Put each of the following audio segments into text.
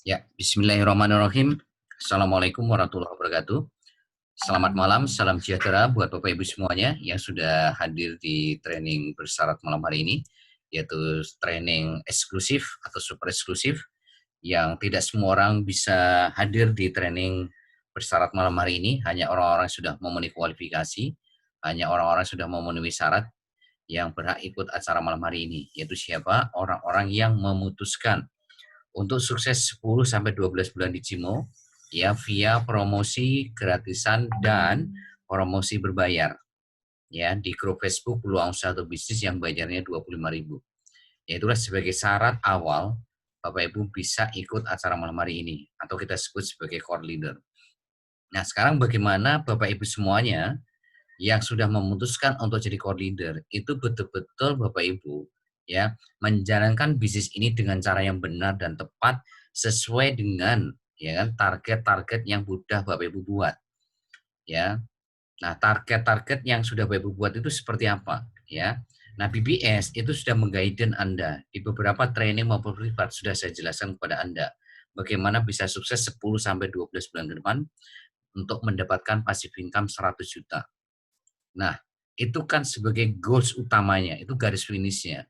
Ya, bismillahirrahmanirrahim. Assalamualaikum warahmatullahi wabarakatuh. Selamat malam, salam sejahtera buat Bapak Ibu semuanya yang sudah hadir di training bersyarat malam hari ini, yaitu training eksklusif atau super eksklusif yang tidak semua orang bisa hadir di training bersyarat malam hari ini, hanya orang-orang sudah memenuhi kualifikasi, hanya orang-orang sudah memenuhi syarat yang berhak ikut acara malam hari ini, yaitu siapa? Orang-orang yang memutuskan untuk sukses 10 sampai 12 bulan di Cimo ya via promosi gratisan dan promosi berbayar ya di grup Facebook Peluang Usaha atau Bisnis yang bayarnya 25.000. Ya itulah sebagai syarat awal Bapak Ibu bisa ikut acara malam hari ini atau kita sebut sebagai core leader. Nah, sekarang bagaimana Bapak Ibu semuanya yang sudah memutuskan untuk jadi core leader itu betul-betul Bapak Ibu ya menjalankan bisnis ini dengan cara yang benar dan tepat sesuai dengan ya kan target-target yang sudah Bapak Ibu buat ya. Nah, target-target yang sudah Bapak Ibu buat itu seperti apa ya. Nah, BBS itu sudah mengguide Anda di beberapa training maupun privat sudah saya jelaskan kepada Anda bagaimana bisa sukses 10 sampai 12 bulan ke depan untuk mendapatkan passive income 100 juta. Nah, itu kan sebagai goals utamanya, itu garis finishnya.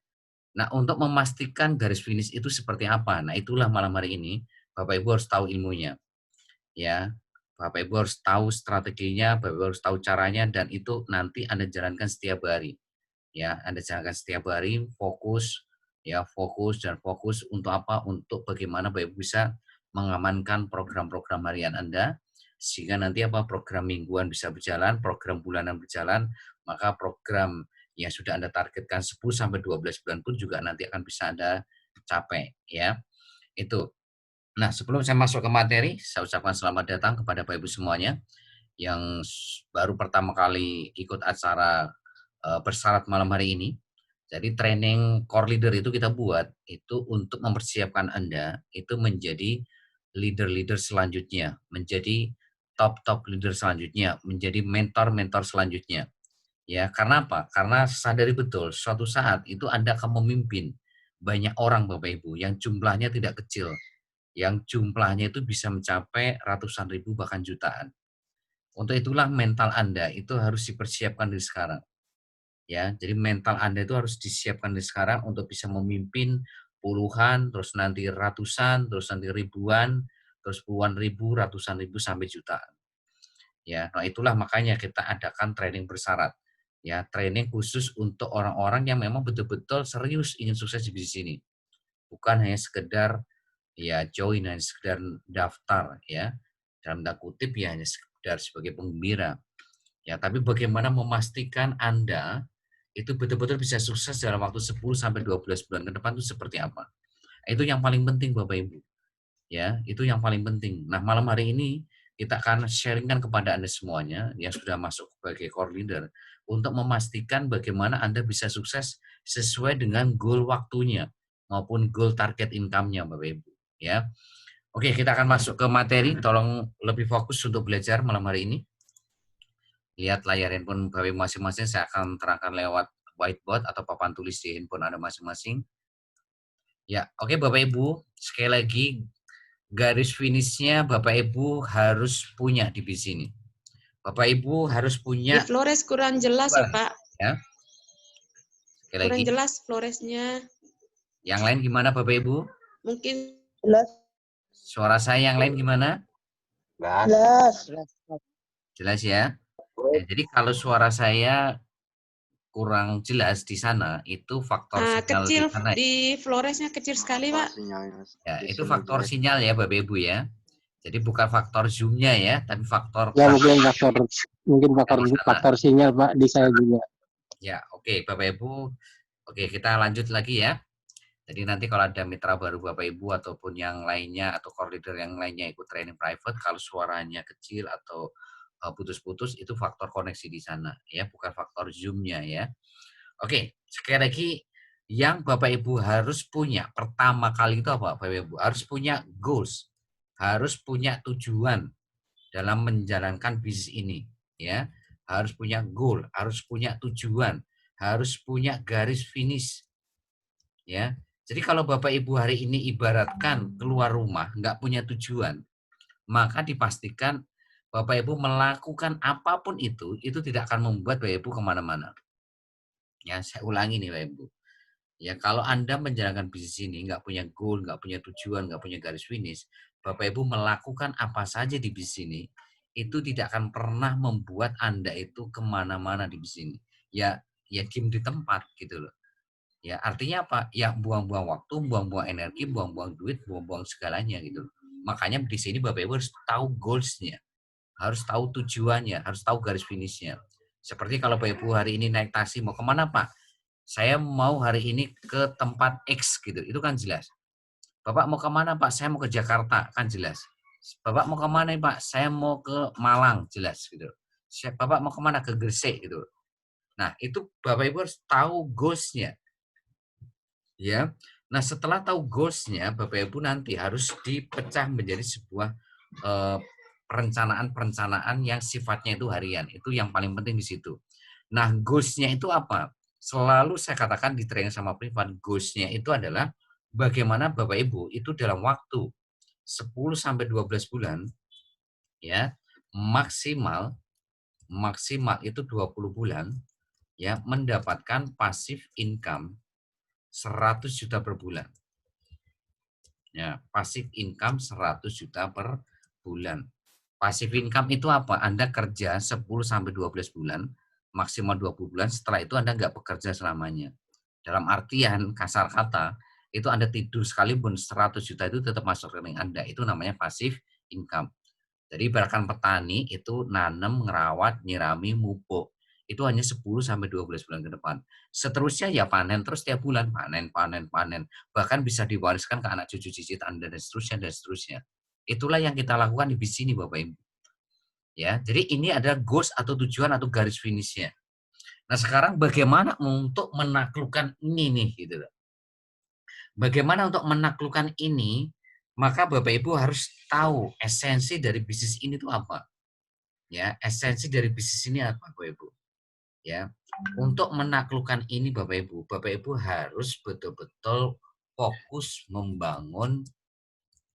Nah, untuk memastikan garis finish itu seperti apa? Nah, itulah malam hari ini Bapak Ibu harus tahu ilmunya, ya. Bapak Ibu harus tahu strateginya, Bapak Ibu harus tahu caranya, dan itu nanti Anda jalankan setiap hari. Ya, Anda jalankan setiap hari, fokus, ya, fokus dan fokus untuk apa? Untuk bagaimana Bapak Ibu bisa mengamankan program-program harian Anda, sehingga nanti apa program mingguan bisa berjalan, program bulanan berjalan, maka program yang sudah Anda targetkan 10 sampai 12 bulan pun juga nanti akan bisa Anda capai ya. Itu. Nah, sebelum saya masuk ke materi, saya ucapkan selamat datang kepada Bapak Ibu semuanya yang baru pertama kali ikut acara bersyarat malam hari ini. Jadi training core leader itu kita buat itu untuk mempersiapkan Anda itu menjadi leader-leader selanjutnya, menjadi top-top leader selanjutnya, menjadi mentor-mentor selanjutnya. Ya, karena apa? Karena sadari betul suatu saat itu Anda akan memimpin banyak orang Bapak Ibu yang jumlahnya tidak kecil, yang jumlahnya itu bisa mencapai ratusan ribu bahkan jutaan. Untuk itulah mental Anda itu harus dipersiapkan dari sekarang. Ya, jadi mental Anda itu harus disiapkan dari sekarang untuk bisa memimpin puluhan, terus nanti ratusan, terus nanti ribuan, terus puluhan ribu, ratusan ribu sampai jutaan. Ya, nah itulah makanya kita adakan training bersyarat. Ya, training khusus untuk orang-orang yang memang betul-betul serius ingin sukses di bisnis ini. Bukan hanya sekedar ya join, hanya sekedar daftar ya. Dalam tanda kutip ya hanya sekedar sebagai penggembira. Ya, tapi bagaimana memastikan Anda itu betul-betul bisa sukses dalam waktu 10 sampai 12 bulan ke depan itu seperti apa? Itu yang paling penting Bapak Ibu. Ya, itu yang paling penting. Nah, malam hari ini kita akan sharingkan kepada Anda semuanya yang sudah masuk sebagai core leader untuk memastikan bagaimana Anda bisa sukses sesuai dengan goal waktunya maupun goal target income-nya Bapak Ibu, ya. Oke, kita akan masuk ke materi. Tolong lebih fokus untuk belajar malam hari ini. Lihat layar handphone Bapak Ibu masing-masing, saya akan terangkan lewat whiteboard atau papan tulis di handphone Anda masing-masing. Ya, oke Bapak Ibu, sekali lagi garis finishnya Bapak Ibu harus punya di sini. Bapak Ibu harus Di punya Flores kurang jelas ya Pak. ya. Sekali Kurang lagi. jelas Floresnya. Yang lain gimana Bapak Ibu? Mungkin Jelas. Suara saya yang lain gimana? Jelas. Jelas ya? Ya, jadi kalau suara saya kurang jelas di sana, itu faktor sinyal di kecil sana. di Floresnya kecil sekali Pak. Ya, itu faktor sinyal ya Bapak Ibu ya. Jadi bukan faktor zoom-nya ya, tapi faktor Ya mungkin faktor sinyal Pak di saya juga. Ya, oke Bapak Ibu. Oke, kita lanjut lagi ya. Jadi nanti kalau ada mitra baru Bapak Ibu ataupun yang lainnya atau core leader yang lainnya ikut training private, kalau suaranya kecil atau putus-putus itu faktor koneksi di sana ya, bukan faktor zoom-nya ya. Oke, sekali lagi yang Bapak Ibu harus punya pertama kali itu apa Bapak Ibu? Harus punya goals, harus punya tujuan dalam menjalankan bisnis ini ya. Harus punya goal, harus punya tujuan, harus punya garis finish ya. Jadi kalau Bapak Ibu hari ini ibaratkan keluar rumah, nggak punya tujuan, maka dipastikan Bapak Ibu melakukan apapun itu tidak akan membuat Bapak Ibu kemana-mana. Ya, saya ulangi nih Bapak Ibu. Ya, kalau Anda menjalankan bisnis ini, nggak punya goal, nggak punya tujuan, nggak punya garis finish, Bapak Ibu melakukan apa saja di bisnis ini, itu tidak akan pernah membuat Anda itu kemana-mana di bisnis ini. Ya diem di tempat gitu loh. Ya, artinya apa? Ya buang-buang waktu, buang-buang energi, buang-buang duit, buang-buang segalanya gitu. Makanya di sini Bapak Ibu harus tahu goals-nya, harus tahu tujuannya, harus tahu garis finishnya. Seperti kalau Bapak Ibu hari ini naik taksi mau kemana Pak? Saya mau hari ini ke tempat X gitu, itu kan jelas. Bapak mau kemana Pak? Saya mau ke Jakarta, kan jelas. Bapak mau kemana Pak? Saya mau ke Malang, jelas gitu. Bapak mau kemana? Ke Gresik gitu. Nah itu Bapak Ibu harus tahu goals-nya. Ya, nah setelah tahu goals-nya, Bapak Ibu nanti harus dipecah menjadi sebuah perencanaan-perencanaan yang sifatnya itu harian. Itu yang paling penting di situ. Nah, goals-nya itu apa? Selalu saya katakan di training sama privat, goals-nya itu adalah bagaimana Bapak Ibu itu dalam waktu 10 sampai 12 bulan ya, maksimal itu 20 bulan ya mendapatkan passive income 100 juta per bulan. Ya, passive income 100 juta per bulan. Passive income itu apa? Anda kerja 10 sampai 12 bulan, maksimal 20 bulan, setelah itu Anda nggak bekerja selamanya. Dalam artian kasar kata, itu Anda tidur sekalipun 100 juta itu tetap masuk rekening Anda. Itu namanya passive income. Jadi ibaratkan petani itu nanam, ngerawat, nyirami, mupuk. Itu hanya 10 sampai 12 bulan ke depan. Seterusnya ya panen terus tiap bulan, panen, panen, panen. Bahkan bisa diwariskan ke anak cucu cicit Anda dan seterusnya dan seterusnya. Itulah yang kita lakukan di bisnis ini Bapak Ibu. Ya, jadi ini adalah goals atau tujuan atau garis finishnya. Nah, sekarang bagaimana untuk menaklukkan ini nih gitu loh. Bagaimana untuk menaklukkan ini? Maka Bapak Ibu harus tahu esensi dari bisnis ini tuh apa. Ya, esensi dari bisnis ini apa Bapak Ibu? Ya, untuk menaklukkan ini Bapak Ibu harus betul-betul fokus membangun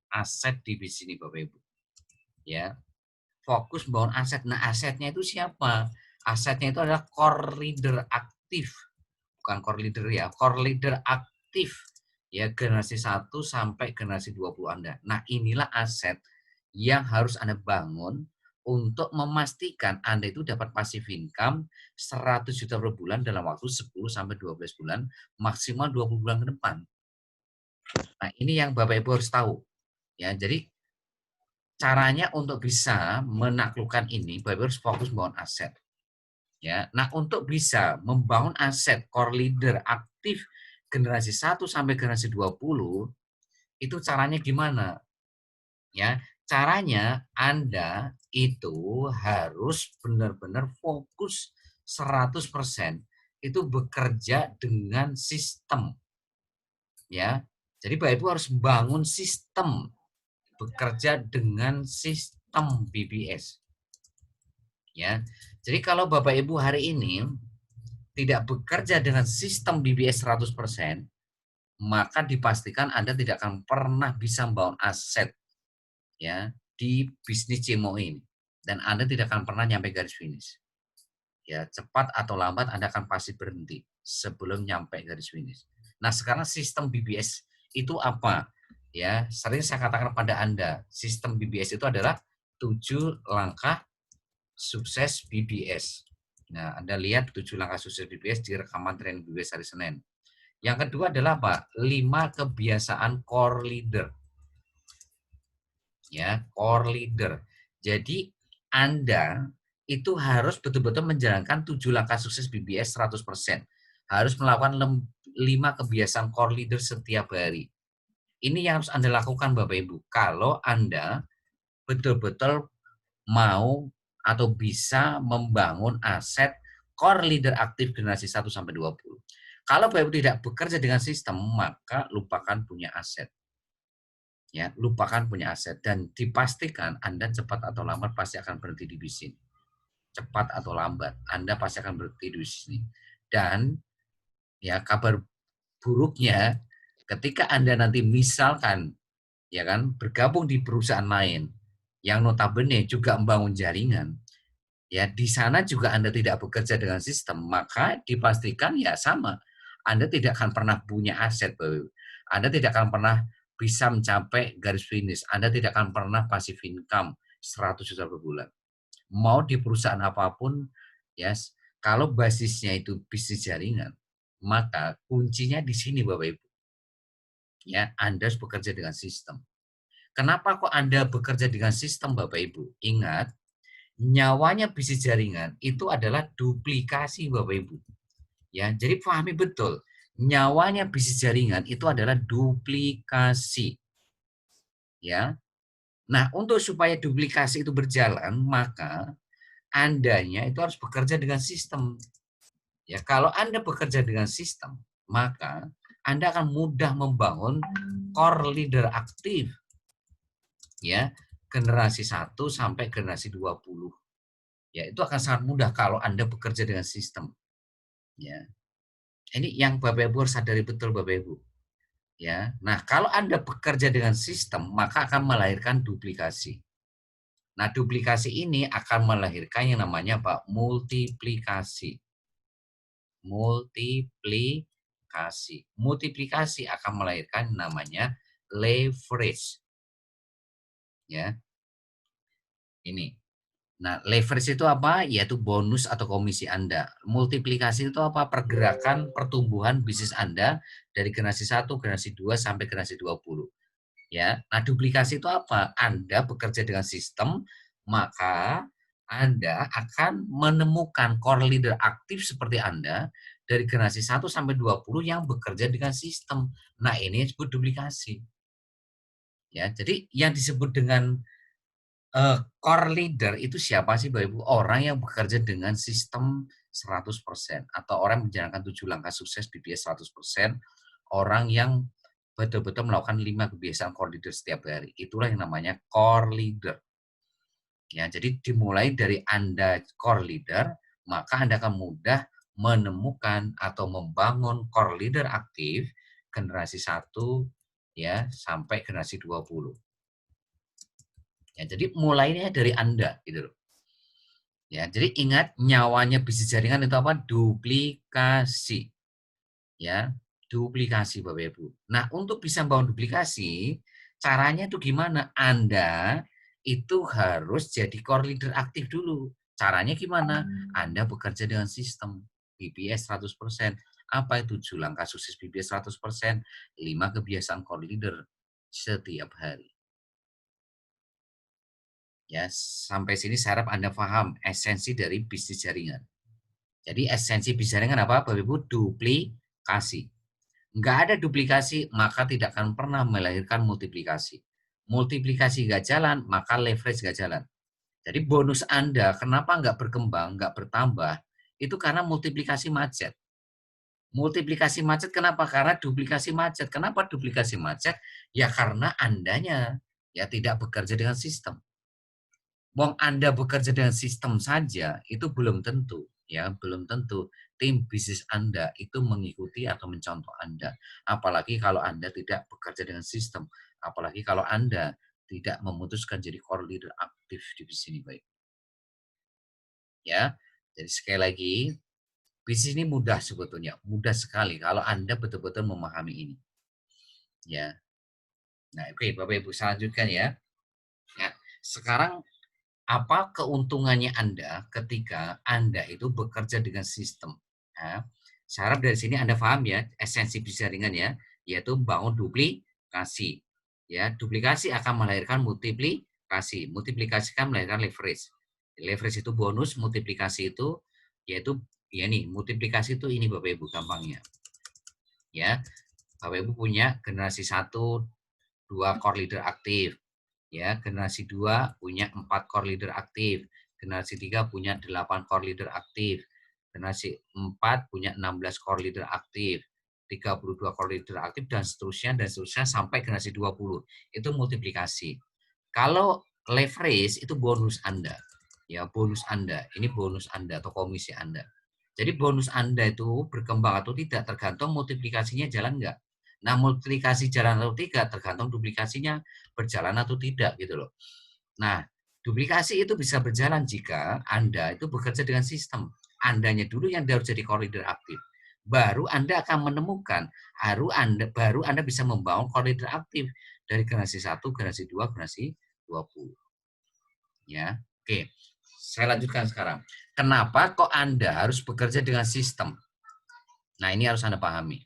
aset di bisnis ini Bapak Ibu. Ya, fokus membangun aset. Nah, asetnya itu siapa? Asetnya itu adalah core leader aktif. Bukan core leader ya, core leader aktif. Ya, generasi 1 sampai generasi 20 Anda. Nah, inilah aset yang harus Anda bangun untuk memastikan Anda itu dapat passive income 100 juta per bulan dalam waktu 10 sampai 12 bulan, maksimal 20 bulan ke depan. Nah, ini yang Bapak Ibu harus tahu. Ya, jadi caranya untuk bisa menaklukkan ini, Bapak Ibu harus fokus membangun aset. Ya, nah untuk bisa membangun aset core leader aktif generasi 1 sampai generasi 20, itu caranya gimana? Ya, caranya Anda itu harus benar-benar fokus 100% itu bekerja dengan sistem. Ya. Jadi Bapak Ibu harus bangun sistem bekerja dengan sistem BBS. Ya. Jadi kalau Bapak Ibu hari ini tidak bekerja dengan sistem BBS 100%, maka dipastikan Anda tidak akan pernah bisa membangun aset ya di bisnis CMO ini dan Anda tidak akan pernah nyampe garis finish. Ya, cepat atau lambat Anda akan pasti berhenti sebelum nyampe garis finish. Nah, sekarang sistem BBS itu apa? Ya, sering saya katakan pada Anda, sistem BBS itu adalah 7 langkah sukses BBS. Nah, Anda lihat 7 langkah sukses BBS di rekaman training BBS hari Senin. Yang kedua adalah apa? 5 kebiasaan core leader. Ya, core leader. Jadi Anda itu harus betul-betul menjalankan 7 langkah sukses BBS 100%. Harus melakukan 5 kebiasaan core leader setiap hari. Ini yang harus Anda lakukan Bapak Ibu. Kalau Anda betul-betul mau atau bisa membangun aset core leader aktif generasi 1 sampai 20. Kalau Bapak Ibu tidak bekerja dengan sistem, maka lupakan punya aset. Ya, lupakan punya aset dan dipastikan Anda cepat atau lambat pasti akan berhenti di bisnis. Cepat atau lambat Anda pasti akan berhenti di bisnis. Dan ya kabar buruknya ketika Anda nanti misalkan ya kan bergabung di perusahaan lain yang notabene juga membangun jaringan, ya di sana juga Anda tidak bekerja dengan sistem, maka dipastikan ya sama. Anda tidak akan pernah punya aset, Bapak Ibu. Anda tidak akan pernah bisa mencapai garis finish. Anda tidak akan pernah passive income 100 juta per bulan. Mau di perusahaan apapun, yes, kalau basisnya itu bisnis jaringan, maka kuncinya di sini Bapak Ibu. Ya, Anda harus bekerja dengan sistem. Kenapa kok Anda bekerja dengan sistem Bapak Ibu? Ingat, nyawanya bisnis jaringan itu adalah duplikasi Bapak Ibu. Ya, jadi pahami betul. Nyawanya bisnis jaringan itu adalah duplikasi. Ya. Nah, untuk supaya duplikasi itu berjalan, maka Andanya itu harus bekerja dengan sistem. Ya, kalau Anda bekerja dengan sistem, maka Anda akan mudah membangun core leader aktif. Ya, generasi 1 sampai generasi 20. Ya, itu akan sangat mudah kalau Anda bekerja dengan sistem. Ya. Ini yang Bapak Ibu harus sadari betul Bapak Ibu. Ya. Nah, kalau Anda bekerja dengan sistem, maka akan melahirkan duplikasi. Nah, duplikasi ini akan melahirkan yang namanya Pak multiplikasi. Multiplikasi. Multiplikasi akan melahirkan namanya leverage. Ya. Ini. Nah, leverage itu apa? Yaitu bonus atau komisi Anda. Multiplikasi itu apa? Pergerakan pertumbuhan bisnis Anda dari generasi 1, generasi 2 sampai generasi 20. Ya. Nah, duplikasi itu apa? Anda bekerja dengan sistem, maka Anda akan menemukan core leader aktif seperti Anda dari generasi 1 sampai 20 yang bekerja dengan sistem. Nah, ini disebut duplikasi. Ya, jadi yang disebut dengan core leader itu siapa sih Bapak Ibu? Orang yang bekerja dengan sistem 100% atau orang yang menjalankan 7 langkah sukses BBS 100%, orang yang betul-betul melakukan 5 kebiasaan core leader setiap hari. Itulah yang namanya core leader. Ya, jadi dimulai dari Anda core leader, maka Anda akan mudah menemukan atau membangun core leader aktif generasi 1 ya sampai generasi 20. Ya, jadi mulainya dari Anda gitu loh. Ya, jadi ingat nyawanya bisnis jaringan itu apa? Duplikasi. Ya, duplikasi Bapak Ibu. Nah, untuk bisa membangun duplikasi, caranya itu gimana? Anda itu harus jadi core leader aktif dulu. Caranya gimana? Anda bekerja dengan sistem BBS 100%. Apa itu 7 langkah sukses BBS 100%? 5 kebiasaan core leader setiap hari. Ya, sampai sini saya harap Anda paham esensi dari bisnis jaringan. Jadi esensi bisnis jaringan apa? Bapak Ibu, duplikasi. Nggak ada duplikasi, maka tidak akan pernah melahirkan multiplikasi. Multiplikasi nggak jalan, maka leverage nggak jalan. Jadi bonus Anda, kenapa nggak berkembang, nggak bertambah, itu karena multiplikasi macet. Multiplikasi macet kenapa? Karena duplikasi macet. Kenapa duplikasi macet? Ya karena Andanya ya tidak bekerja dengan sistem. Wong Anda bekerja dengan sistem saja itu belum tentu ya, belum tentu tim bisnis Anda itu mengikuti atau mencontoh Anda. Apalagi kalau Anda tidak bekerja dengan sistem, apalagi kalau Anda tidak memutuskan jadi core leader aktif di bisnis ini baik. Ya. Jadi sekali lagi, bisnis ini mudah sebetulnya, mudah sekali kalau Anda betul-betul memahami ini. Ya. Nah, oke, Bapak Ibu saya lanjutkan ya. Ya, sekarang apa keuntungannya Anda ketika Anda itu bekerja dengan sistem? Ya, saya harap dari sini Anda paham ya esensi bisnis jaringan ya, yaitu membangun duplikasi. Ya, duplikasi akan melahirkan multiplikasi, multiplikasi akan melahirkan leverage. Leverage itu bonus, multiplikasi itu yaitu ya nih, multiplikasi itu ini Bapak Ibu gampangnya. Ya, Bapak Ibu punya generasi 1, 2 core leader aktif. Ya, generasi 2 punya 4 core leader aktif, generasi 3 punya 8 core leader aktif, generasi 4 punya 16 core leader aktif, 32 core leader aktif dan seterusnya sampai generasi 20. Itu multiplikasi. Kalau leverage itu bonus Anda. Ya, bonus Anda. Ini bonus Anda atau komisi Anda. Jadi bonus Anda itu berkembang atau tidak tergantung multiplikasinya jalan enggak. Nah, multiplikasi jalan atau tidak tergantung duplikasinya berjalan atau tidak gitu loh. Nah, duplikasi itu bisa berjalan jika Anda itu bekerja dengan sistem. Andanya dulu yang harus jadi koridor aktif. Baru Anda akan menemukan, baru Anda bisa membangun koridor aktif dari generasi 1, generasi 2, generasi 20. Ya, oke. Saya lanjutkan sekarang. Kenapa kok Anda harus bekerja dengan sistem? Nah, ini harus Anda pahami.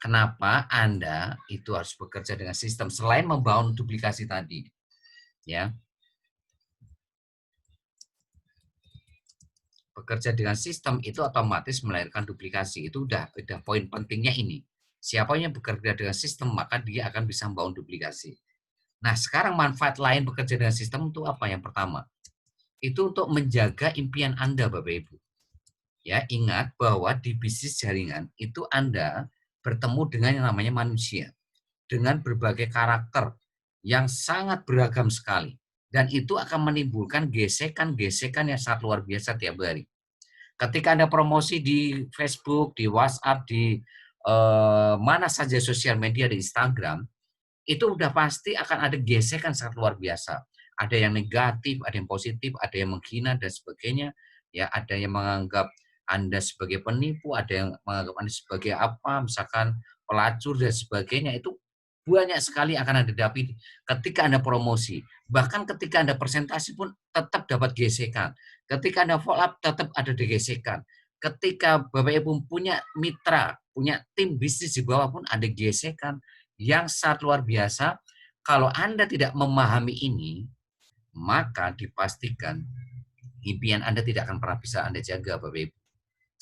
Kenapa Anda itu harus bekerja dengan sistem selain membangun duplikasi tadi? Ya. Bekerja dengan sistem itu otomatis melahirkan duplikasi. Itu udah poin pentingnya ini. Siapa yang bekerja dengan sistem, maka dia akan bisa membangun duplikasi. Nah, sekarang manfaat lain bekerja dengan sistem itu apa? Yang pertama, itu untuk menjaga impian Anda, Bapak Ibu. Ya, ingat bahwa di bisnis jaringan itu Anda bertemu dengan yang namanya manusia dengan berbagai karakter yang sangat beragam sekali, dan itu akan menimbulkan gesekan-gesekan yang sangat luar biasa tiap hari. Ketika Anda promosi di Facebook, di WhatsApp, di mana saja sosial media, di Instagram, itu udah pasti akan ada gesekan sangat luar biasa. Ada yang negatif, ada yang positif, ada yang menghina dan sebagainya. Ya, ada yang menganggap Anda sebagai penipu, ada yang menganggap Anda sebagai apa, misalkan pelacur dan sebagainya. Itu banyak sekali akan Anda hadapi ketika Anda promosi. Bahkan ketika Anda presentasi pun tetap dapat gesekan. Ketika Anda follow up tetap ada gesekan. Ketika Bapak Ibu punya mitra, punya tim bisnis di bawah pun ada gesekan yang sangat luar biasa. Kalau Anda tidak memahami ini, maka dipastikan impian Anda tidak akan pernah bisa Anda jaga, Bapak Ibu.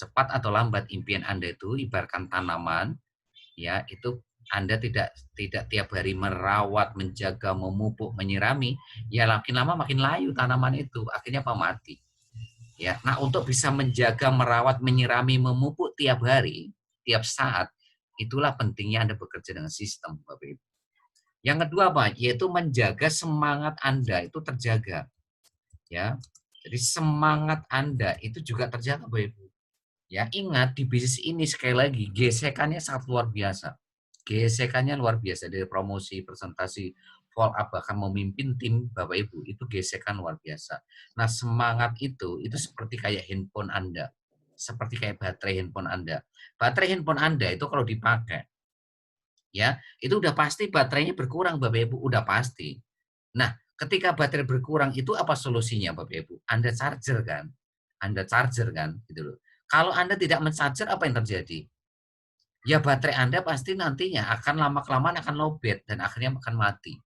Cepat atau lambat impian Anda itu ibaratkan tanaman, ya, itu Anda tidak tiap hari merawat, menjaga, memupuk, menyirami, ya makin lama makin layu tanaman itu, akhirnya apa? Mati. Ya, nah untuk bisa menjaga, merawat, menyirami, memupuk tiap hari, tiap saat, itulah pentingnya Anda bekerja dengan sistem, Bapak Ibu. Yang kedua apa? Yaitu menjaga semangat Anda itu terjaga. Ya. Jadi semangat Anda itu juga terjaga, Bapak Ibu. Ya, ingat di bisnis ini sekali lagi gesekannya sangat luar biasa. Gesekannya luar biasa dari promosi, presentasi, follow up, bahkan memimpin tim Bapak Ibu, itu gesekan luar biasa. Nah, semangat itu seperti kayak handphone Anda. Seperti kayak baterai handphone Anda. Baterai handphone Anda itu kalau dipakai, ya, itu udah pasti baterainya berkurang, Bapak Ibu, udah pasti. Nah, ketika baterai berkurang itu apa solusinya, Bapak Ibu? Anda charger kan? Anda charger kan, gitu loh. Kalau Anda tidak men-charger, apa yang terjadi? Ya baterai Anda pasti nantinya akan lama-kelamaan akan lowbat dan akhirnya akan mati.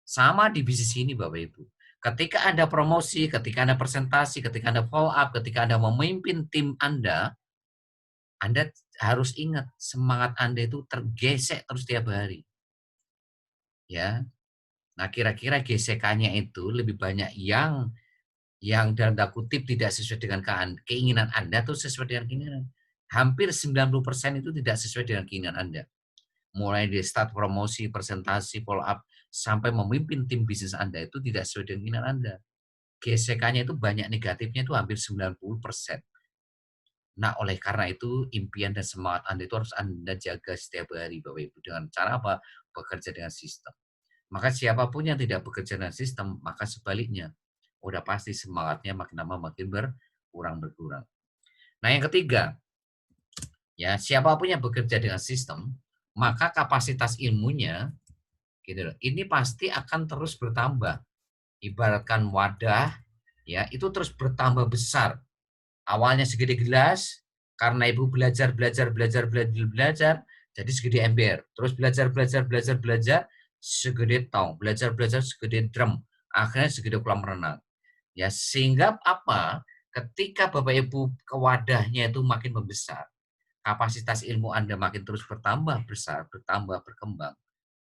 Sama di bisnis ini, Bapak Ibu. Ketika Anda promosi, ketika Anda presentasi, ketika Anda follow up, ketika Anda memimpin tim Anda harus ingat semangat Anda itu tergesek terus tiap hari. Ya. Nah, kira-kira gesekannya itu lebih banyak yang dalam tanda kutip tidak sesuai dengan keinginan Anda atau sesuai dengan keinginan. Hampir 90% itu tidak sesuai dengan keinginan Anda. Mulai dari start promosi, presentasi, follow up, sampai memimpin tim bisnis Anda itu tidak sesuai dengan keinginan Anda. Gesekannya itu banyak negatifnya itu hampir 90%. Nah, oleh karena itu impian dan semangat Anda itu harus Anda jaga setiap hari, Bapak Ibu. Dengan cara apa? Bekerja dengan sistem. Maka siapapun yang tidak bekerja dengan sistem, maka sebaliknya, udah pasti semangatnya makin lama makin berkurang. Nah, yang ketiga, ya siapapun yang bekerja dengan sistem, maka kapasitas ilmunya, gitu loh, ini pasti akan terus bertambah. Ibaratkan wadah, ya itu terus bertambah besar. Awalnya segede gelas, karena ibu belajar, jadi segede ember. Terus belajar, segede tong. Belajar, segede drum. Akhirnya segede kolam renang. Ya, sehingga apa? Ketika Bapak Ibu ke wadahnya itu makin membesar, kapasitas ilmu Anda makin terus bertambah besar, bertambah berkembang,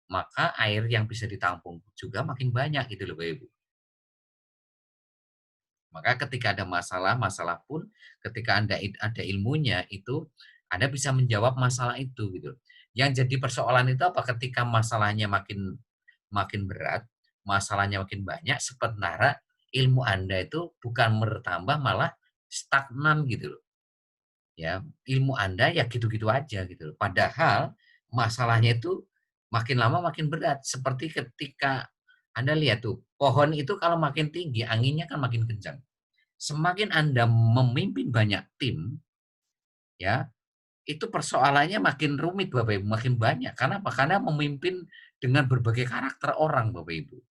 maka air yang bisa ditampung juga makin banyak gitu loh Bapak Ibu. Maka ketika ada masalah pun ketika Anda ada ilmunya itu Anda bisa menjawab masalah itu gitu. Yang jadi persoalan itu apa? Ketika masalahnya makin berat, masalahnya makin banyak, sementara ilmu Anda itu bukan bertambah malah stagnan gitu loh. Ya, ilmu Anda ya gitu-gitu aja gitu loh. Padahal masalahnya itu makin lama makin berat. Seperti ketika Anda lihat tuh, pohon itu kalau makin tinggi, anginnya kan makin kencang. Semakin Anda memimpin banyak tim, ya, itu persoalannya makin rumit Bapak Ibu, makin banyak. Karena apa? Karena memimpin dengan berbagai karakter orang Bapak Ibu.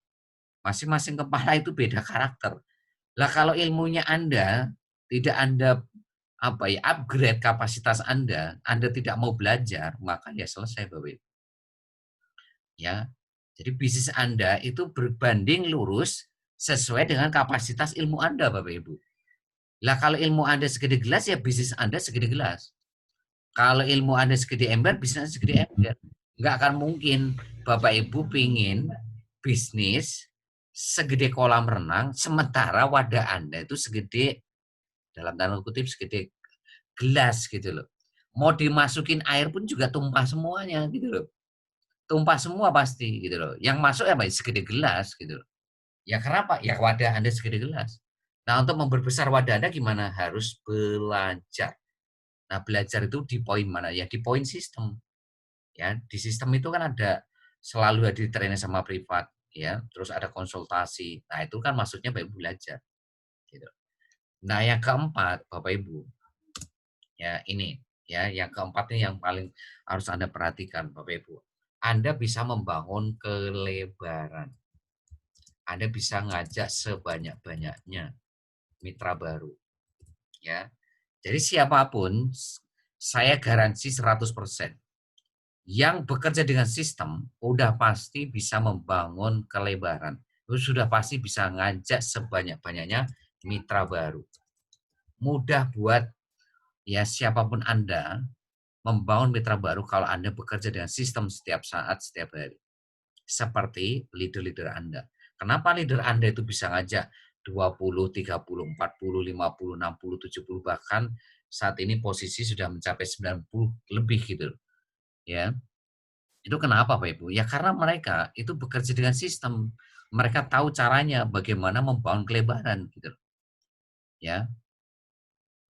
Masing-masing kepala itu beda karakter. Lah kalau ilmunya Anda tidak Anda upgrade kapasitas Anda tidak mau belajar, maka ya selesai Bapak Ibu. Ya. Jadi bisnis Anda itu berbanding lurus sesuai dengan kapasitas ilmu Anda Bapak Ibu. Lah kalau ilmu Anda segede gelas ya bisnis Anda segede gelas. Kalau ilmu Anda segede ember, bisnis Anda segede ember. Nggak akan mungkin Bapak Ibu pingin bisnis segede kolam renang, sementara wadah Anda itu segede, dalam tanda kutip, segede gelas gitu loh. Mau dimasukin air pun juga tumpah semuanya gitu loh. Tumpah semua pasti gitu loh. Yang masuk ya segede gelas gitu loh. Ya kenapa? Ya wadah Anda segede gelas. Nah untuk memperbesar wadah Anda gimana? Harus belajar. Nah, belajar itu di poin mana? Ya di poin sistem. Ya, di sistem itu kan ada selalu hadir trainer sama privat, ya. Terus ada konsultasi. Nah, itu kan maksudnya Bapak Ibu belajar. Gitu. Nah, yang keempat, Bapak Ibu, ya ini, ya, yang keempat ini yang paling harus Anda perhatikan, Bapak Ibu. Anda bisa membangun kelebaran. Anda bisa ngajak sebanyak-banyaknya mitra baru. Ya. Jadi siapapun, saya garansi 100%. Yang bekerja dengan sistem, udah pasti bisa membangun kelebaran. Sudah pasti bisa ngajak sebanyak-banyaknya mitra baru. Mudah buat ya siapapun Anda membangun mitra baru kalau Anda bekerja dengan sistem setiap saat, setiap hari. Seperti leader-leader Anda. Kenapa leader Anda itu bisa ngajak 20, 30, 40, 50, 60, 70, bahkan saat ini posisi sudah mencapai 90 lebih gitu. Ya. Itu kenapa Pak Ibu? Ya karena mereka itu bekerja dengan sistem. Mereka tahu caranya bagaimana membangun kelebaran gitu. Ya.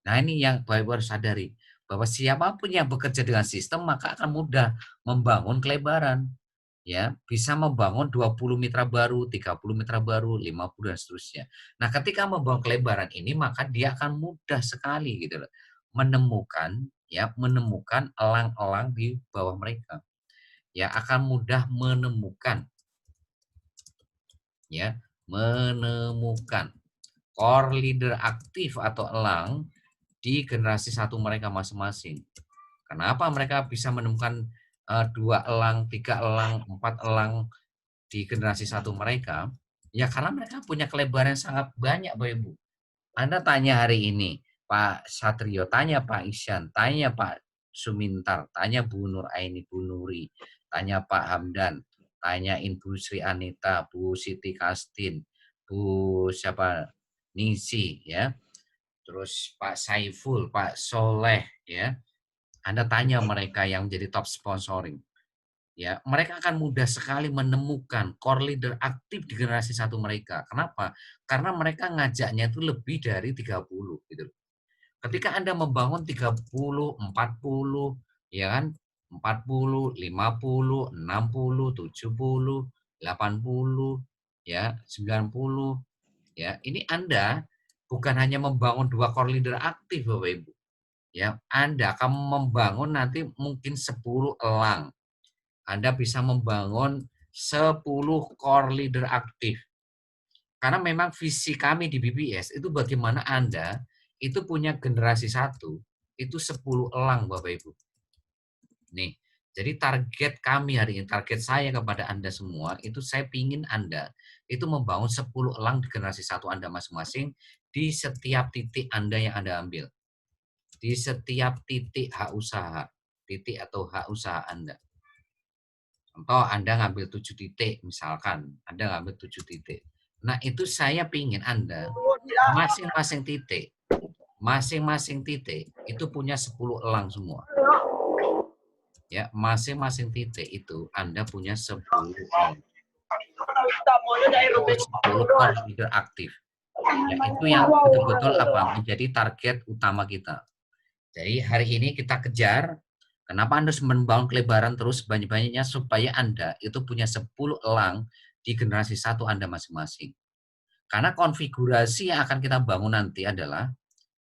Nah, ini yang Bapak Ibu harus sadari bahwa siapapun yang bekerja dengan sistem maka akan mudah membangun kelebaran. Ya, bisa membangun 20 mitra baru, 30 mitra baru, 50 dan seterusnya. Nah, ketika membangun kelebaran ini maka dia akan mudah sekali gitu loh menemukan elang-elang di bawah mereka. Ya, akan mudah menemukan core leader aktif atau elang di generasi satu mereka masing-masing. Kenapa mereka bisa menemukan 2 elang, 3 elang, 4 elang di generasi satu mereka? Ya karena mereka punya kelebaran yang sangat banyak Bapak Ibu. Anda tanya hari ini Pak Satrio, tanya Pak Isyan, tanya Pak Sumintar, tanya Bu Nur Aini, Bu Nuri, tanya Pak Hamdan, tanyain Bu Sri Anita, Bu Siti Kastin, Bu Nisi, ya. Terus Pak Saiful, Pak Soleh, ya. Anda tanya mereka yang menjadi top sponsoring. Ya, mereka akan mudah sekali menemukan core leader aktif di generasi satu mereka. Kenapa? Karena mereka ngajaknya itu lebih dari 30 gitu. Ketika Anda membangun 30, 40, ya kan? 40, 50, 60, 70, 80, ya, 90, ya. Ini Anda bukan hanya membangun 2 core leader aktif Bapak Ibu. Ya, Anda akan membangun nanti mungkin 10 elang. Anda bisa membangun 10 core leader aktif. Karena memang visi kami di BBS itu bagaimana Anda itu punya generasi satu, itu 10 elang Bapak Ibu. Nih, jadi target kami hari ini, target saya kepada Anda semua, itu saya pingin Anda itu membangun 10 elang di generasi satu Anda masing-masing di setiap titik Anda yang Anda ambil. Di setiap titik hak usaha, titik atau hak usaha Anda. Contoh Anda ngambil 7 titik, misalkan Anda ngambil 7 titik. Nah itu saya pingin Anda, masing-masing titik itu punya 10 elang semua. Ya, masing-masing titik itu Anda punya 10 elang. 10 core leader aktif. Ya, itu yang betul-betul menjadi target utama kita. Jadi hari ini kita kejar Kenapa Anda harus membangun kelebaran terus banyak-banyaknya? Supaya Anda itu punya 10 elang di generasi 1 Anda masing-masing. Karena konfigurasi yang akan kita bangun nanti adalah,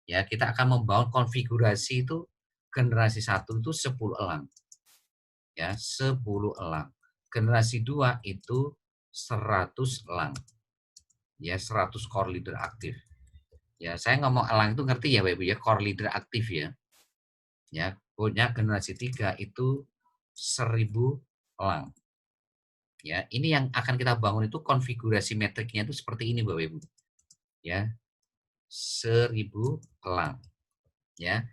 ya kita akan membangun konfigurasi itu generasi 1 itu 10 elang. Ya, 10 elang. Generasi 2 itu 100 elang. Ya, 100 core leader aktif. Ya, saya ngomong elang itu ngerti ya Bapak Ibu ya, core leader aktif ya. Ya, punya generasi 3 itu 1000 elang. Ya, ini yang akan kita bangun itu konfigurasi metriknya itu seperti ini Bapak Ibu. Ya, 1000 elang. Ya.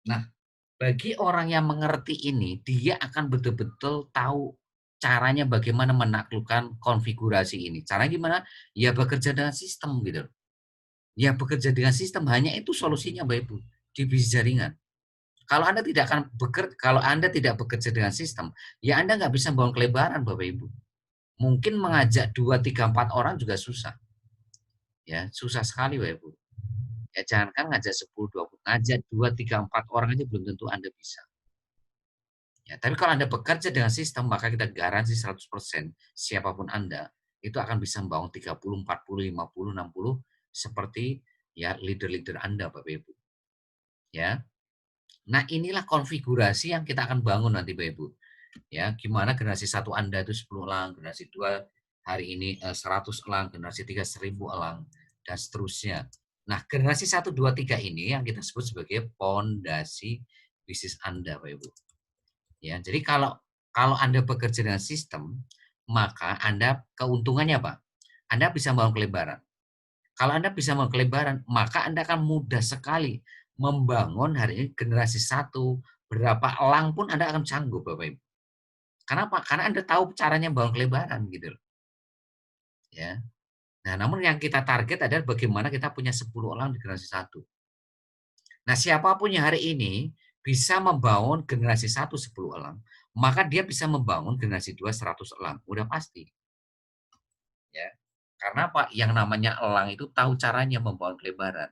Nah, bagi orang yang mengerti ini, dia akan betul-betul tahu caranya bagaimana menaklukkan konfigurasi ini. Caranya gimana? Ya bekerja dengan sistem gitu. Ya bekerja dengan sistem, hanya itu solusinya Bapak Ibu di bisnis jaringan. Kalau Anda tidak bekerja dengan sistem, ya Anda nggak bisa bangun kelebaran Bapak Ibu. Mungkin mengajak 2, 3, 4 orang juga susah. Ya, susah sekali Bapak Ibu. Ya jangankan ngajak 10, 20, ngajak 2, 3, 4 orang aja belum tentu Anda bisa. Ya, tapi kalau Anda bekerja dengan sistem, maka kita garansi 100% siapapun Anda, itu akan bisa membangun 30, 40, 50, 60 seperti ya leader-leader Anda Bapak Ibu. Ya. Nah, inilah konfigurasi yang kita akan bangun nanti Bapak Ibu. Ya, gimana generasi 1 Anda itu 10 elang, generasi 2 hari ini 100 elang, generasi 3 1000 elang dan seterusnya. Nah, generasi 1 2 3 ini yang kita sebut sebagai pondasi bisnis Anda Bapak Ibu. Ya, jadi kalau Anda bekerja dengan sistem, maka Anda keuntungannya apa? Anda bisa membangun kelebaran. Kalau Anda bisa membangun kelebaran, maka Anda akan mudah sekali membangun hari ini generasi 1, berapa elang pun Anda akan sanggup Bapak Ibu. Kenapa? Karena Anda tahu caranya membangun kelebaran gitu loh. Ya. Nah, namun yang kita target adalah bagaimana kita punya 10 elang di generasi 1. Nah, siapapun yang hari ini bisa membangun generasi 1 10 elang, maka dia bisa membangun generasi 2 100 elang, udah pasti. Ya. Karena apa? Yang namanya elang itu tahu caranya membangun kelebaran.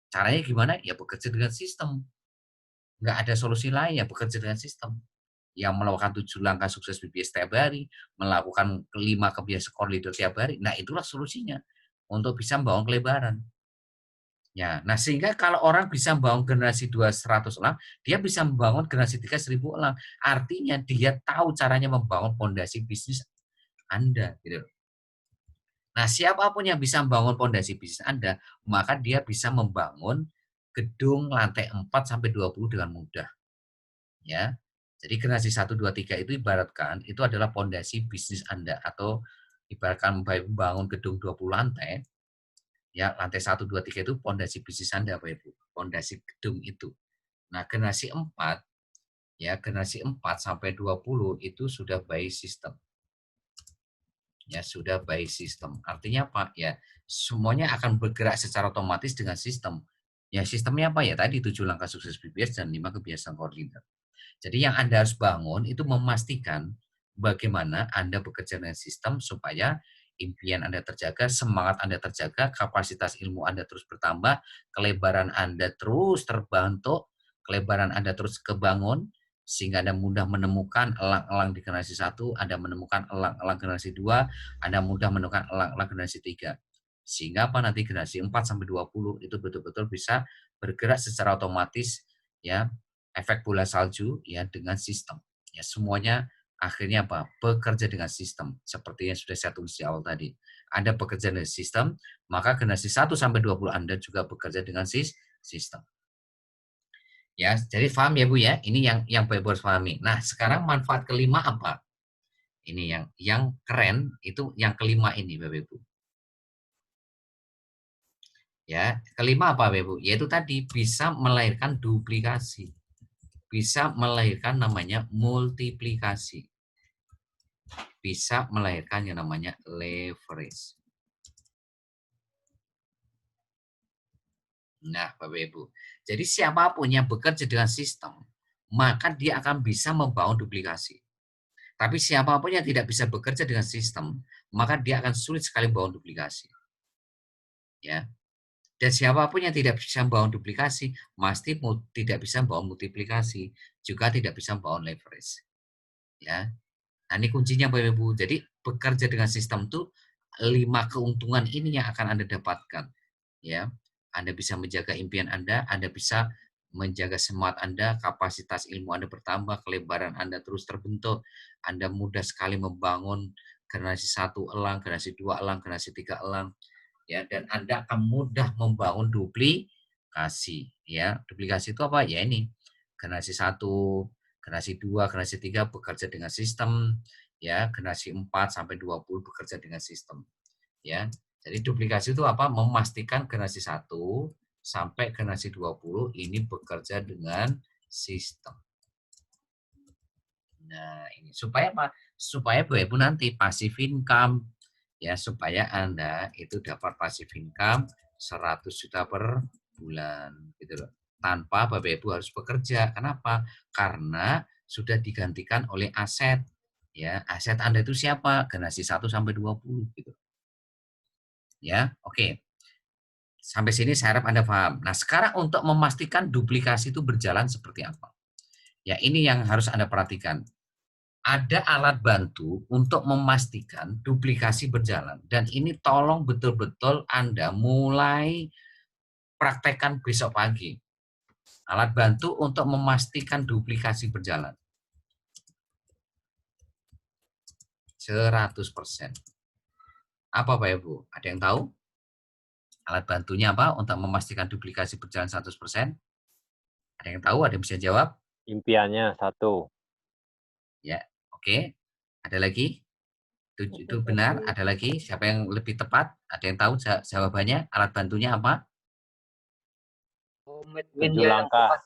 Caranya gimana? Ya bekerja dengan sistem. Nggak ada solusi lain ya bekerja dengan sistem. Yang melakukan 7 langkah sukses BBS setiap hari, melakukan 5 kebiasaan core leader tiap hari. Nah, itulah solusinya untuk bisa membangun kelebaran. Ya, nah sehingga kalau orang bisa membangun generasi 2 100 elang, dia bisa membangun generasi 3 1000 elang. Artinya dia tahu caranya membangun fondasi bisnis Anda gitu. Nah, siapapun yang bisa membangun fondasi bisnis Anda, maka dia bisa membangun gedung lantai 4 sampai 20 dengan mudah. Ya. Jadi generasi 1 2 3 itu ibaratkan itu adalah fondasi bisnis Anda atau ibaratkan membangun gedung 20 lantai. Ya, lantai 1 2 3 itu fondasi bisnis Anda, Bapak Ibu. Fondasi gedung itu. Nah, generasi 4 sampai 20 itu sudah by system. Ya, sudah by system. Artinya apa? Ya, semuanya akan bergerak secara otomatis dengan sistem. Ya, sistemnya apa ya? Tadi 7 langkah sukses BBS dan 5 kebiasaan core leader. Jadi yang Anda harus bangun itu memastikan bagaimana Anda bekerja dengan sistem supaya impian Anda terjaga, semangat Anda terjaga, kapasitas ilmu Anda terus bertambah, kelebaran Anda terus terbantu, kelebaran Anda terus kebangun, sehingga Anda mudah menemukan elang-elang di generasi 1, Anda menemukan elang-elang generasi 2, Anda mudah menemukan elang-elang generasi 3. Sehingga apa nanti generasi 4 sampai 20 itu betul-betul bisa bergerak secara otomatis ya, efek bola salju ya dengan sistem. Ya semuanya akhirnya apa? Bekerja dengan sistem. Seperti yang sudah saya tulis di awal tadi. Anda bekerja dengan sistem, maka generasi 1 sampai 20 Anda juga bekerja dengan sistem. Ya, jadi paham ya Bu ya. Ini yang Bapak Ibu harus pahami. Nah, sekarang manfaat kelima apa? Ini yang keren itu yang kelima ini Bapak Ibu. Ya, kelima apa Bapak Ibu? Yaitu tadi bisa melahirkan duplikasi. Bisa melahirkan namanya multiplikasi. Bisa melahirkan yang namanya leverage. Nah, Bapak Ibu. Jadi siapapun yang bekerja dengan sistem, maka dia akan bisa membangun duplikasi. Tapi siapapun yang tidak bisa bekerja dengan sistem, maka dia akan sulit sekali membangun duplikasi. Ya. Dan siapapun yang tidak bisa membangun duplikasi, pasti tidak bisa membangun multiplikasi. juga tidak bisa membangun leverage. Ya. Nah, ini kuncinya Bapak Ibu. Jadi bekerja dengan sistem itu 5 keuntungan ini yang akan Anda dapatkan. Ya. Anda bisa menjaga impian Anda bisa menjaga semangat Anda, kapasitas ilmu Anda bertambah, kelebaran Anda terus terbentuk. Anda mudah sekali membangun generasi 1 elang, generasi 2 elang, generasi 3 elang. Ya, dan Anda akan mudah membangun duplikasi. Ya, duplikasi itu apa? Ya ini, generasi 1, generasi 2, generasi 3 bekerja dengan sistem, ya, generasi 4 sampai 20 bekerja dengan sistem. Ya. Jadi duplikasi itu apa? Memastikan generasi 1 sampai generasi 20 ini bekerja dengan sistem. Nah, ini supaya apa? Supaya Bapak Ibu nanti passive income, ya, supaya Anda itu dapat passive income 100 juta per bulan gitu loh. Tanpa Bapak Ibu harus bekerja. Kenapa? Karena sudah digantikan oleh aset. Ya, aset Anda itu siapa? Generasi 1 sampai 20 gitu. Ya, oke. Sampai sini saya harap Anda paham. Nah, sekarang untuk memastikan duplikasi itu berjalan seperti apa? Ya, ini yang harus Anda perhatikan. Ada alat bantu untuk memastikan duplikasi berjalan. Dan ini tolong betul-betul Anda mulai praktekkan besok pagi. Alat bantu untuk memastikan duplikasi berjalan. 100%. Apa Pak Ibu? Ada yang tahu? Alat bantunya apa untuk memastikan duplikasi berjalan 100%? Ada yang tahu? Ada yang bisa jawab? Impiannya 1. Ya, oke. Ada lagi? Itu benar. Ada lagi? Siapa yang lebih tepat? Ada yang tahu jawabannya? Alat bantunya apa? 7 langkah.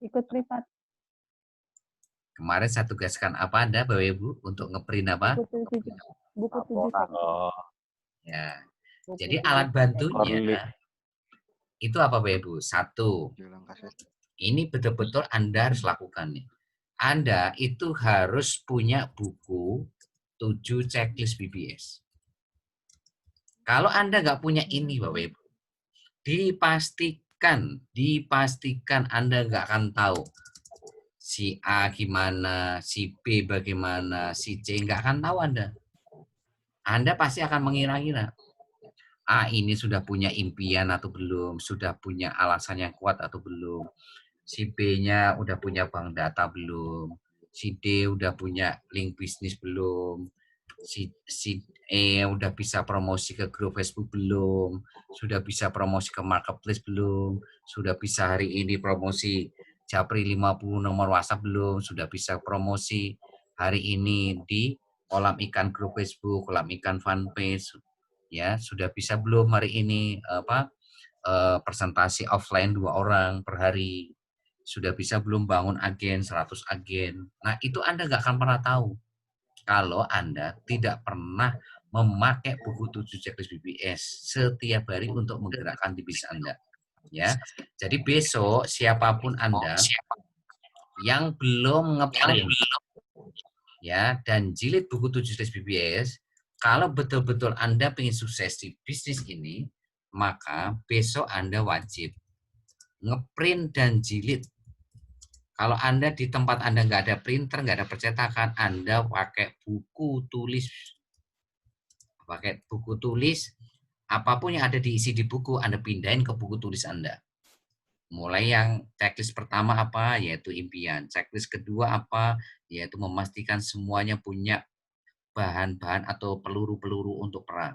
Ikut privat. Kemarin saya tugaskan apa Anda, Bapak Ibu, untuk ngeprint apa? Buku 7. Oh, Ya. Jadi alat bantunya Korli. itu apa Bapak Ibu? 1. Ini betul-betul Anda harus lakukan nih. Anda itu harus punya buku 7 checklist BBS. Kalau Anda nggak punya ini Bapak Ibu, dipastikan Anda nggak akan tahu si A gimana, si B bagaimana, si C nggak akan tahu Anda. Anda pasti akan mengira-ngira, A ini sudah punya impian atau belum, sudah punya alasan yang kuat atau belum, si B-nya udah punya bank data belum, si D udah punya link bisnis belum, si E udah bisa promosi ke grup Facebook belum, sudah bisa promosi ke marketplace belum, sudah bisa hari ini promosi Japri 50 nomor WhatsApp belum, sudah bisa promosi hari ini di kolam ikan grup Facebook, kolam ikan fanpage, ya sudah bisa belum hari ini presentasi offline 2 orang per hari, sudah bisa belum bangun agen 100 agen. Nah itu Anda nggak akan pernah tahu kalau Anda tidak pernah memakai buku 7 checklist BBS setiap hari untuk menggerakkan bisnis Anda. Ya, jadi besok siapapun Anda yang belum ngeprint ya dan jilid buku 7 checklist BBS, kalau betul-betul Anda ingin sukses di bisnis ini, maka besok Anda wajib ngeprint dan jilid. Kalau Anda di tempat Anda nggak ada printer, nggak ada percetakan, Anda pakai buku tulis. Pakai buku tulis, apapun yang ada diisi di buku, Anda pindahin ke buku tulis Anda. Mulai yang checklist pertama apa, yaitu impian. Checklist kedua apa, yaitu memastikan semuanya punya bahan-bahan atau peluru-peluru untuk perang.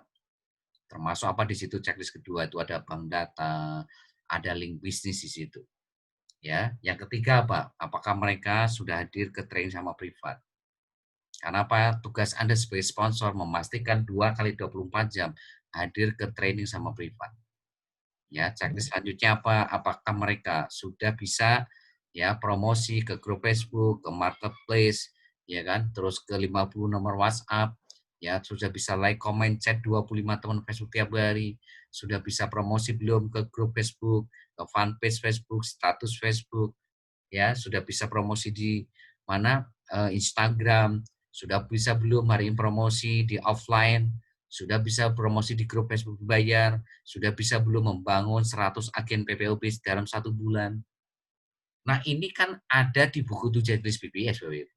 Termasuk apa di situ checklist kedua itu ada bank data, ada link bisnis di situ. Ya, yang ketiga apa? Apakah mereka sudah hadir ke training sama privat? Karena apa? Tugas Anda sebagai sponsor memastikan 2 kali 24 jam hadir ke training sama privat. Ya, checklist selanjutnya apa? Apakah mereka sudah bisa ya promosi ke grup Facebook, ke marketplace, ya kan? Terus ke 50 nomor WhatsApp, ya sudah bisa like, comment, chat 25 teman Facebook tiap hari, sudah bisa promosi belum ke grup Facebook, ke fanpage Facebook, status Facebook, ya sudah bisa promosi di mana Instagram, sudah bisa belum hari ini promosi di offline, sudah bisa promosi di grup Facebook berbayar, sudah bisa belum membangun 100 agen PPOB dalam 1 bulan. Nah, ini kan ada di buku 7 checklist BPS, Bapak Ibu.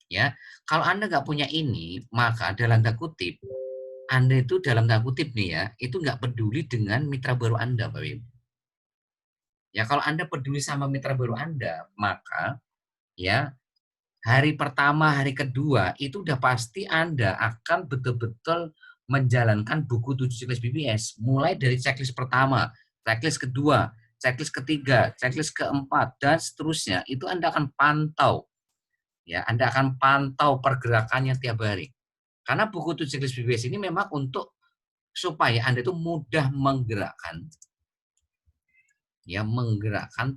Ya, kalau Anda nggak punya ini, maka dalam tanda kutip, Anda itu dalam tanda kutip nih ya, itu nggak peduli dengan mitra baru Anda, Bapak Ibu. Ya, kalau Anda peduli sama mitra baru Anda, maka ya hari pertama, hari kedua itu udah pasti Anda akan betul-betul menjalankan buku 7 checklist BPS, mulai dari checklist pertama, checklist kedua, checklist ketiga, checklist keempat, dan seterusnya. Itu Anda akan pantau. Ya, Anda akan pantau pergerakannya tiap hari. Karena buku 7 checklist BPS ini memang untuk supaya Anda itu mudah menggerakkan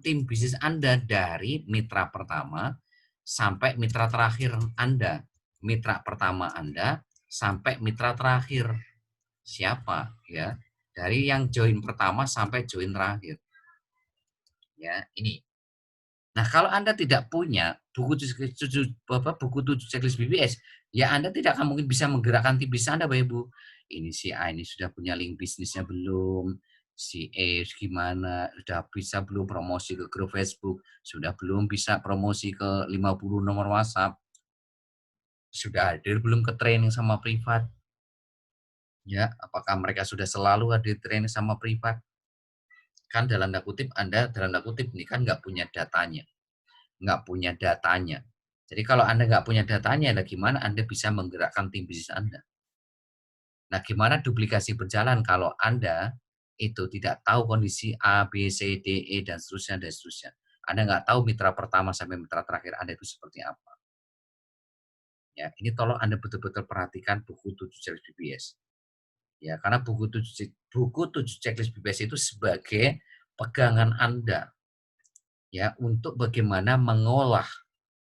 tim bisnis Anda dari mitra pertama sampai mitra terakhir Anda. Mitra pertama Anda sampai mitra terakhir. Siapa? Ya, dari yang join pertama sampai join terakhir. Ya, ini. Nah, kalau Anda tidak punya buku 7 checklist BPS, ya Anda tidak akan mungkin bisa menggerakkan tim bisnis Anda, Bapak Ibu. Ini si A ini sudah punya link bisnisnya belum? Si E gimana? Sudah bisa belum promosi ke grup Facebook? Sudah belum bisa promosi ke 50 nomor WhatsApp? Sudah hadir belum ke training sama privat? Ya, apakah mereka sudah selalu hadir training sama privat? Kan dalam tanda kutip Anda dalam tanda kutip ini kan nggak punya datanya. Nggak punya datanya. Jadi kalau Anda nggak punya datanya, gimana Anda bisa menggerakkan tim bisnis Anda? Nah, gimana duplikasi berjalan kalau Anda itu tidak tahu kondisi A, B, C, D, E, dan seterusnya, dan seterusnya. Anda nggak tahu mitra pertama sampai mitra terakhir Anda itu seperti apa. Ya, ini tolong Anda betul-betul perhatikan buku 7 checklist BPS. Ya, karena buku 7 checklist BPS itu sebagai pegangan Anda ya untuk bagaimana mengolah,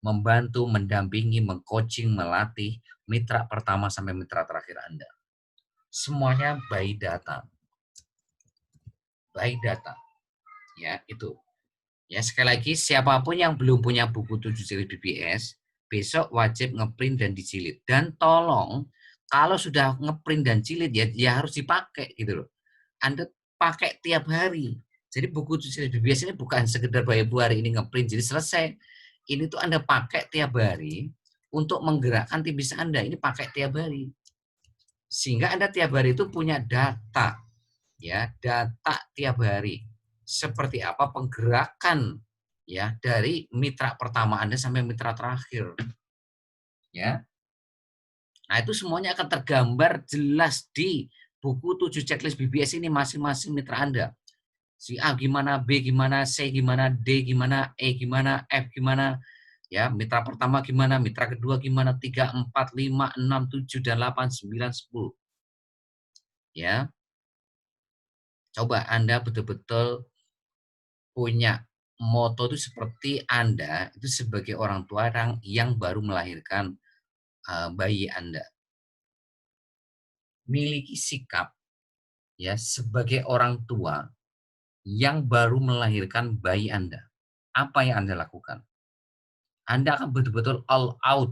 membantu, mendampingi, mengcoaching, melatih mitra pertama sampai mitra terakhir Anda. Semuanya by data. By data. Ya, itu. Ya, sekali lagi siapapun yang belum punya buku 7 jilid BPS, besok wajib ngeprint dan dijilid. Dan tolong kalau sudah ngeprint dan jilid ya harus dipakai gitu loh. Anda pakai tiap hari. Jadi buku 7 jilid BPS ini bukan sekedar Bapak Ibu hari ini ngeprint jadi selesai. Ini tuh Anda pakai tiap hari untuk menggerakkan tim bisnis Anda. Ini pakai tiap hari. Sehingga Anda tiap hari itu punya data. Ya, data tiap hari. Seperti apa penggerakan ya dari mitra pertama Anda sampai mitra terakhir. Ya. Nah, itu semuanya akan tergambar jelas di buku 7 checklist BPS ini masing-masing mitra Anda. Si A gimana, B gimana, C gimana, D gimana, E gimana, F gimana, ya mitra pertama gimana, mitra kedua gimana, 3, 4, 5, 6, 7, dan 8, 9, 10. Ya, coba Anda betul-betul punya moto itu seperti Anda itu sebagai orang tua yang baru melahirkan bayi Anda. Miliki sikap ya sebagai orang tua yang baru melahirkan bayi Anda. Apa yang Anda lakukan? Anda akan betul-betul all out.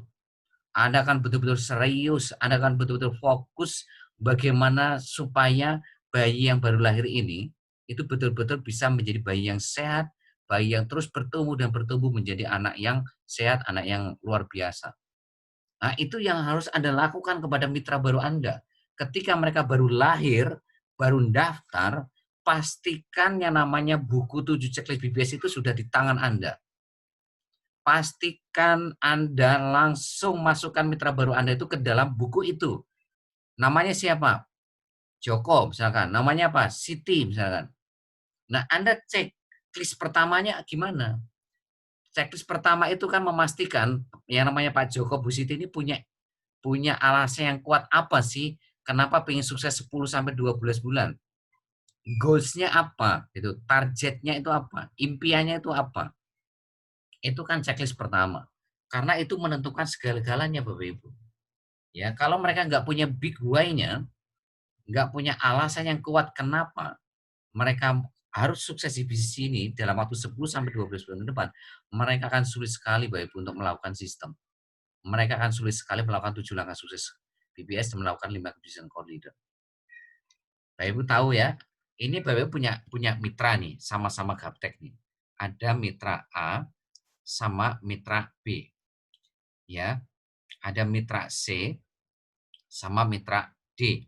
Anda akan betul-betul serius. Anda akan betul-betul fokus bagaimana supaya bayi yang baru lahir ini itu betul-betul bisa menjadi bayi yang sehat, bayi yang terus bertumbuh dan bertumbuh menjadi anak yang sehat, anak yang luar biasa. Nah, itu yang harus Anda lakukan kepada mitra baru Anda. Ketika mereka baru lahir, baru daftar, pastikan yang namanya buku 7 checklist BPS itu sudah di tangan Anda. Pastikan Anda langsung masukkan mitra baru Anda itu ke dalam buku itu. Namanya siapa? Joko misalkan. Namanya apa? Siti misalkan. Nah, Anda cek checklist pertamanya gimana? Checklist pertama itu kan memastikan yang namanya Pak Joko Bu Siti ini punya alasan yang kuat apa sih? Kenapa pengen sukses 10 sampai 12 bulan? Goals-nya apa? Itu targetnya itu apa? Impiannya itu apa? Itu kan checklist pertama. Karena itu menentukan segala-galanya Bapak Ibu. Ya, kalau mereka nggak punya big why-nya, nggak punya alasan yang kuat kenapa mereka harus sukses di bisnis ini dalam waktu 10 sampai 12 bulan ke depan, mereka akan sulit sekali Bapak Ibu untuk melakukan sistem. Mereka akan sulit sekali melakukan 7 langkah sukses BPS dan melakukan 5 kebijakan core leader. Bapak Ibu tahu ya, ini Bapak Ibu punya mitra nih, sama-sama gaptek nih. ada mitra A sama mitra B. Ya, ada mitra C sama mitra D.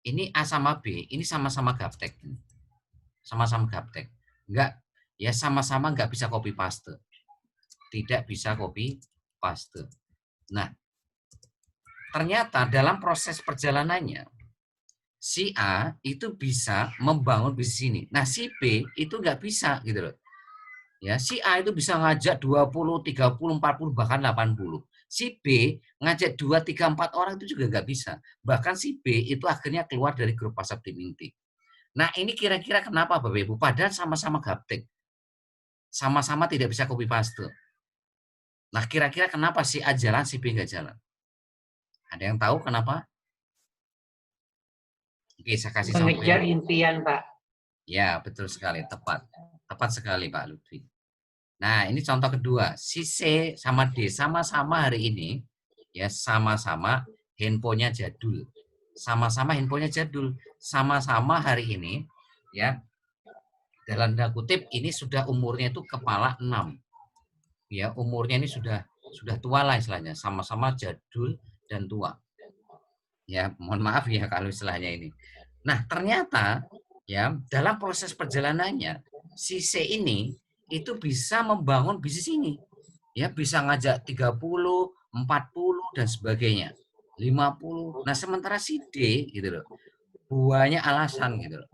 Ini A sama B, ini sama-sama gaptek. Sama-sama gaptek. Enggak, ya sama-sama enggak bisa copy paste. Tidak bisa copy paste. Nah, ternyata dalam proses perjalanannya, si A itu bisa membangun bisnis ini. Nah, si B itu enggak bisa gitu loh. Ya, si A itu bisa ngajak 20, 30, 40, bahkan 80. Si B ngajak 2, 3, 4 orang itu juga nggak bisa. Bahkan si B itu akhirnya keluar dari grup WhatsApp tim inti. Nah, ini kira-kira kenapa Bapak Ibu? Padahal sama-sama gaptek. Sama-sama tidak bisa copy paste. Nah, kira-kira kenapa si A jalan, si B nggak jalan? Ada yang tahu kenapa? Oke, saya kasih Mengejar contoh. impian, Pak. Ya, betul sekali. Tepat. Tepat sekali, Pak Lutfi. Nah, ini contoh kedua. Si C sama D sama-sama hari ini, ya sama-sama handphonenya jadul. Sama-sama handphonenya jadul. Sama-sama hari ini, ya dalam tanda kutip ini sudah umurnya itu kepala 6. Ya, umurnya ini sudah tua lah istilahnya. Sama-sama jadul dan tua. Ya, mohon maaf ya kalau istilahnya ini. Nah, ternyata ya dalam proses perjalanannya si C ini itu bisa membangun bisnis ini. Ya, bisa ngajak 30, 40 dan sebagainya. 50. Nah, sementara si D gitu loh. Banyak alasan gitu loh.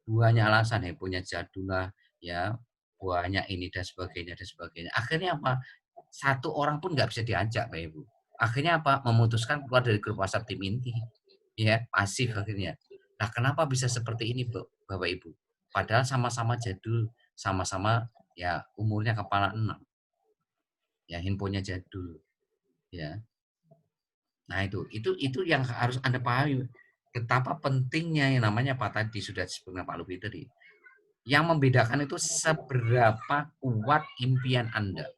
Banyak alasan punya jadul lah, ya, banyak ini dan sebagainya dan sebagainya. Akhirnya apa? Satu orang pun nggak bisa diajak, Pak Ibu. Akhirnya apa? Memutuskan keluar dari grup WhatsApp tim inti. Ya, pasif akhirnya. Nah, kenapa bisa seperti ini, Bapak Ibu? Padahal sama-sama jadul, sama-sama ya umurnya kepala 6. Ya, handphonenya jadul. Ya. Nah, itu yang harus Anda pahami. Betapa pentingnya yang namanya Pak tadi sudah disebutkan Pak Lufi tadi. Yang membedakan itu seberapa kuat impian Anda.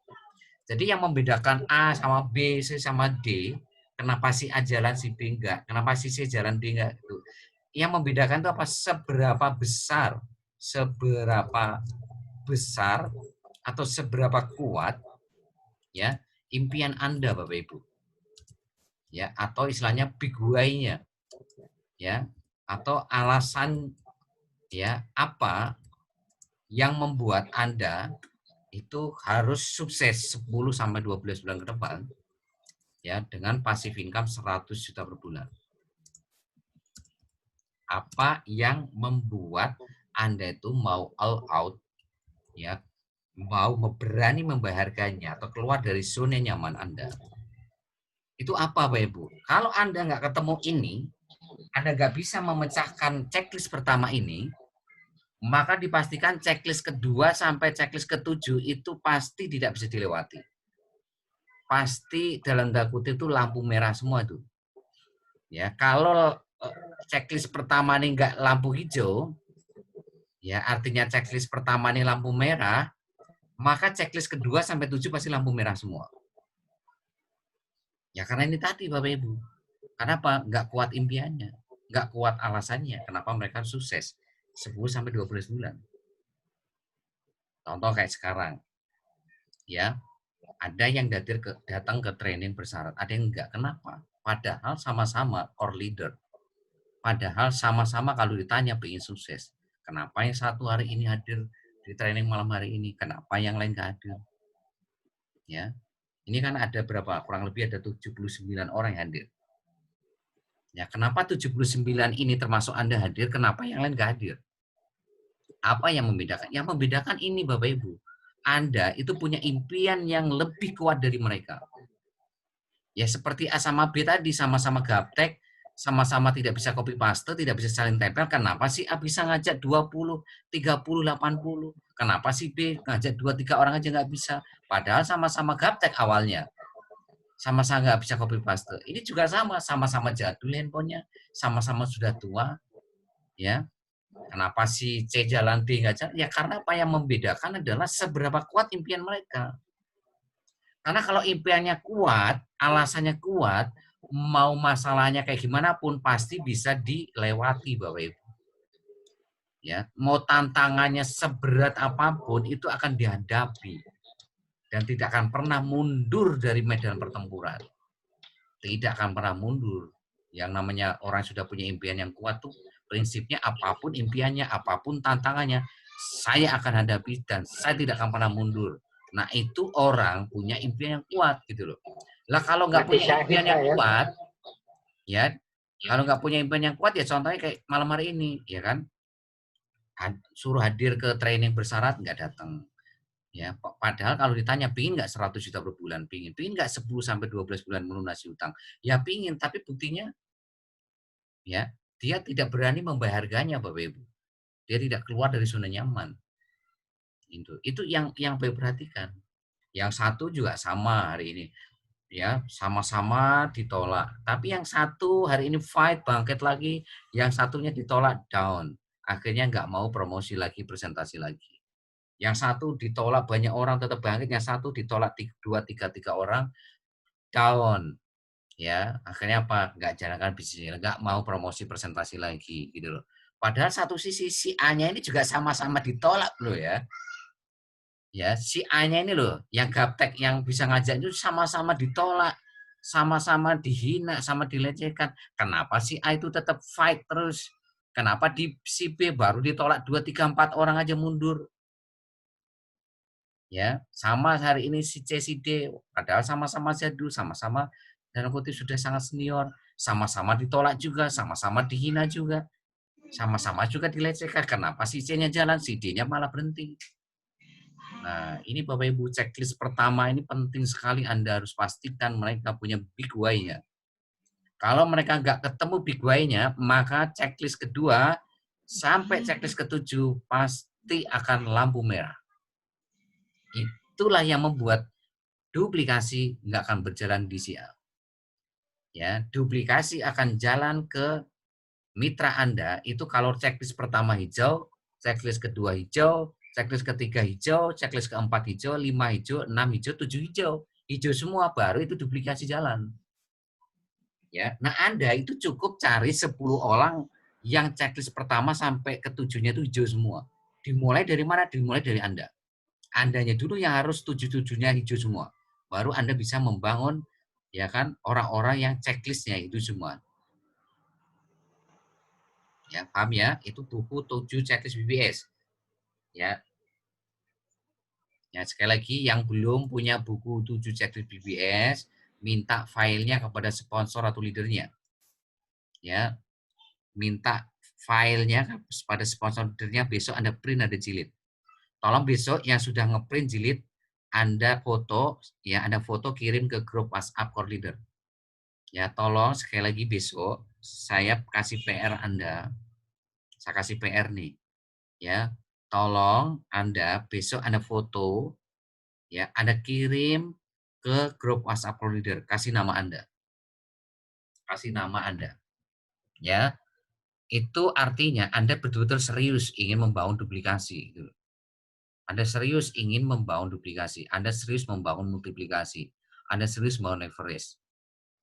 Jadi yang membedakan A sama B, C sama D, kenapa si A jalan, si B enggak, kenapa si C jalan, D enggak, itu. Yang membedakan itu apa? Seberapa besar atau seberapa kuat ya impian Anda, Bapak Ibu. Ya, atau istilahnya big why-nya. Ya, atau alasan ya apa yang membuat Anda itu harus sukses 10 sampai 12 bulan ke depan ya dengan passive income 100 juta per bulan. Apa yang membuat Anda itu mau all out ya, mau berani membayarkannya atau keluar dari zona nyaman Anda. Itu apa, Bapak Ibu? Kalau Anda nggak ketemu ini, Anda nggak bisa memecahkan checklist pertama ini, maka dipastikan checklist kedua sampai checklist ke-7 itu pasti tidak bisa dilewati. Pasti dalam tanda kutip itu lampu merah semua itu. Ya, kalau checklist pertama ini nggak lampu hijau, ya artinya checklist pertama ini lampu merah, maka checklist kedua sampai 7 pasti lampu merah semua. Ya karena ini tadi Bapak Ibu. Kenapa? Nggak kuat impiannya, nggak kuat alasannya. Kenapa mereka sukses 10 sampai 12 bulan. Contoh kayak sekarang, ya ada yang datang ke training bersyarat, ada yang enggak. Kenapa? Padahal sama-sama core leader. Padahal sama-sama kalau ditanya pengen sukses. Kenapa yang satu hari ini hadir di training malam hari ini? Kenapa yang lain enggak hadir? Ya, ini kan ada berapa? Kurang lebih ada 79 orang yang hadir. Ya, kenapa 79 ini termasuk Anda hadir? Kenapa yang lain enggak hadir? Apa yang membedakan? Yang membedakan ini Bapak Ibu. Anda itu punya impian yang lebih kuat dari mereka. Ya seperti A sama B tadi sama-sama gaptek, sama-sama tidak bisa copy paste, tidak bisa saling tempel. Kenapa sih A bisa ngajak 20, 30, 80? Kenapa sih B ngajak 2, 3 orang aja nggak bisa? Padahal sama-sama gaptek awalnya. Sama-sama nggak bisa copy paste. Ini juga sama-sama jadul handphonenya, sama-sama sudah tua. Ya, kenapa si C jalan D nggak jalan? Ya karena apa yang membedakan adalah seberapa kuat impian mereka. Karena kalau impiannya kuat, alasannya kuat, mau masalahnya kayak gimana pun pasti bisa dilewati Bapak Ibu. Ya, mau tantangannya seberat apapun itu akan dihadapi dan tidak akan pernah mundur dari medan pertempuran. Tidak akan pernah mundur. Yang namanya orang sudah punya impian yang kuat tuh prinsipnya apapun impiannya, apapun tantangannya, saya akan hadapi dan saya tidak akan pernah mundur. Nah, itu orang punya impian yang kuat gitu loh. Lah kalau nggak punya impian yang kuat, ya, kalau nggak punya impian yang kuat ya contohnya kayak malam hari ini, ya kan? Suruh hadir ke training bersyarat nggak datang. Ya, padahal kalau ditanya pingin nggak 100 juta per bulan, pingin nggak 10 sampai 12 bulan melunasi utang, ya pingin, tapi buktinya ya dia tidak berani membayar harganya, Bapak Ibu. Dia tidak keluar dari zona nyaman. Itu yang Bapak perhatikan. Yang satu juga sama hari ini, ya sama-sama ditolak. Tapi yang satu hari ini fight bangkit lagi, yang satunya ditolak down. Akhirnya nggak mau promosi lagi, presentasi lagi. Yang satu ditolak banyak orang tetap bangkit, yang satu ditolak 2, 3 orang down. Ya, akhirnya apa? Nggak jalankan bisnisnya, nggak mau promosi presentasi lagi gitu loh. Padahal satu sisi si A-nya ini juga sama-sama ditolak loh ya. Ya, si A-nya ini loh, yang gaptek yang bisa ngajak itu sama-sama ditolak, sama-sama dihina, sama dilecehkan. Kenapa si A itu tetap fight terus? Kenapa di si B baru ditolak 2, 3, 4 orang aja mundur? Ya, sama hari ini si C, si D, padahal sama-sama jadul, sama-sama dalam kutip sudah sangat senior, sama-sama ditolak juga, sama-sama dihina juga, sama-sama juga dilecehkan. Kenapa si C-nya jalan, si D-nya malah berhenti? Nah, ini Bapak Ibu, checklist pertama ini penting sekali Anda harus pastikan mereka punya big why-nya. Kalau mereka nggak ketemu big why-nya, maka checklist kedua sampai checklist ketujuh pasti akan lampu merah. Itulah yang membuat duplikasi nggak akan berjalan di CA. Ya, duplikasi akan jalan ke mitra Anda itu kalau checklist pertama hijau, checklist kedua hijau, checklist ketiga hijau, checklist keempat hijau, 5 hijau, 6 hijau, 7 hijau. Hijau semua baru itu duplikasi jalan. Ya, nah Anda itu cukup cari 10 orang yang checklist pertama sampai ketujuhnya itu hijau semua. Dimulai dari mana? Dimulai dari Anda. Andanya dulu yang harus 7-7-nya hijau semua. Baru Anda bisa membangun ya kan orang-orang yang checklistnya itu semua. Ya, paham ya? Itu buku 7 checklist BBS. Ya. Ya, sekali lagi yang belum punya buku 7 checklist BBS, minta filenya kepada sponsor atau leadernya. Ya. Minta filenya kepada sponsor leadernya, besok Anda print ada jilid. Tolong besok yang sudah ngeprint jilid Anda foto, ya Anda foto kirim ke grup WhatsApp core leader. Ya, tolong sekali lagi besok saya kasih PR Anda. Saya kasih PR nih. Ya, tolong Anda besok Anda foto, ya Anda kirim ke grup WhatsApp core leader, kasih nama Anda. Kasih nama Anda. Ya. Itu artinya Anda betul-betul serius ingin membangun duplikasi. Gitu. Anda serius ingin membangun duplikasi. Anda serius membangun multiplikasi. Anda serius membangun leverage.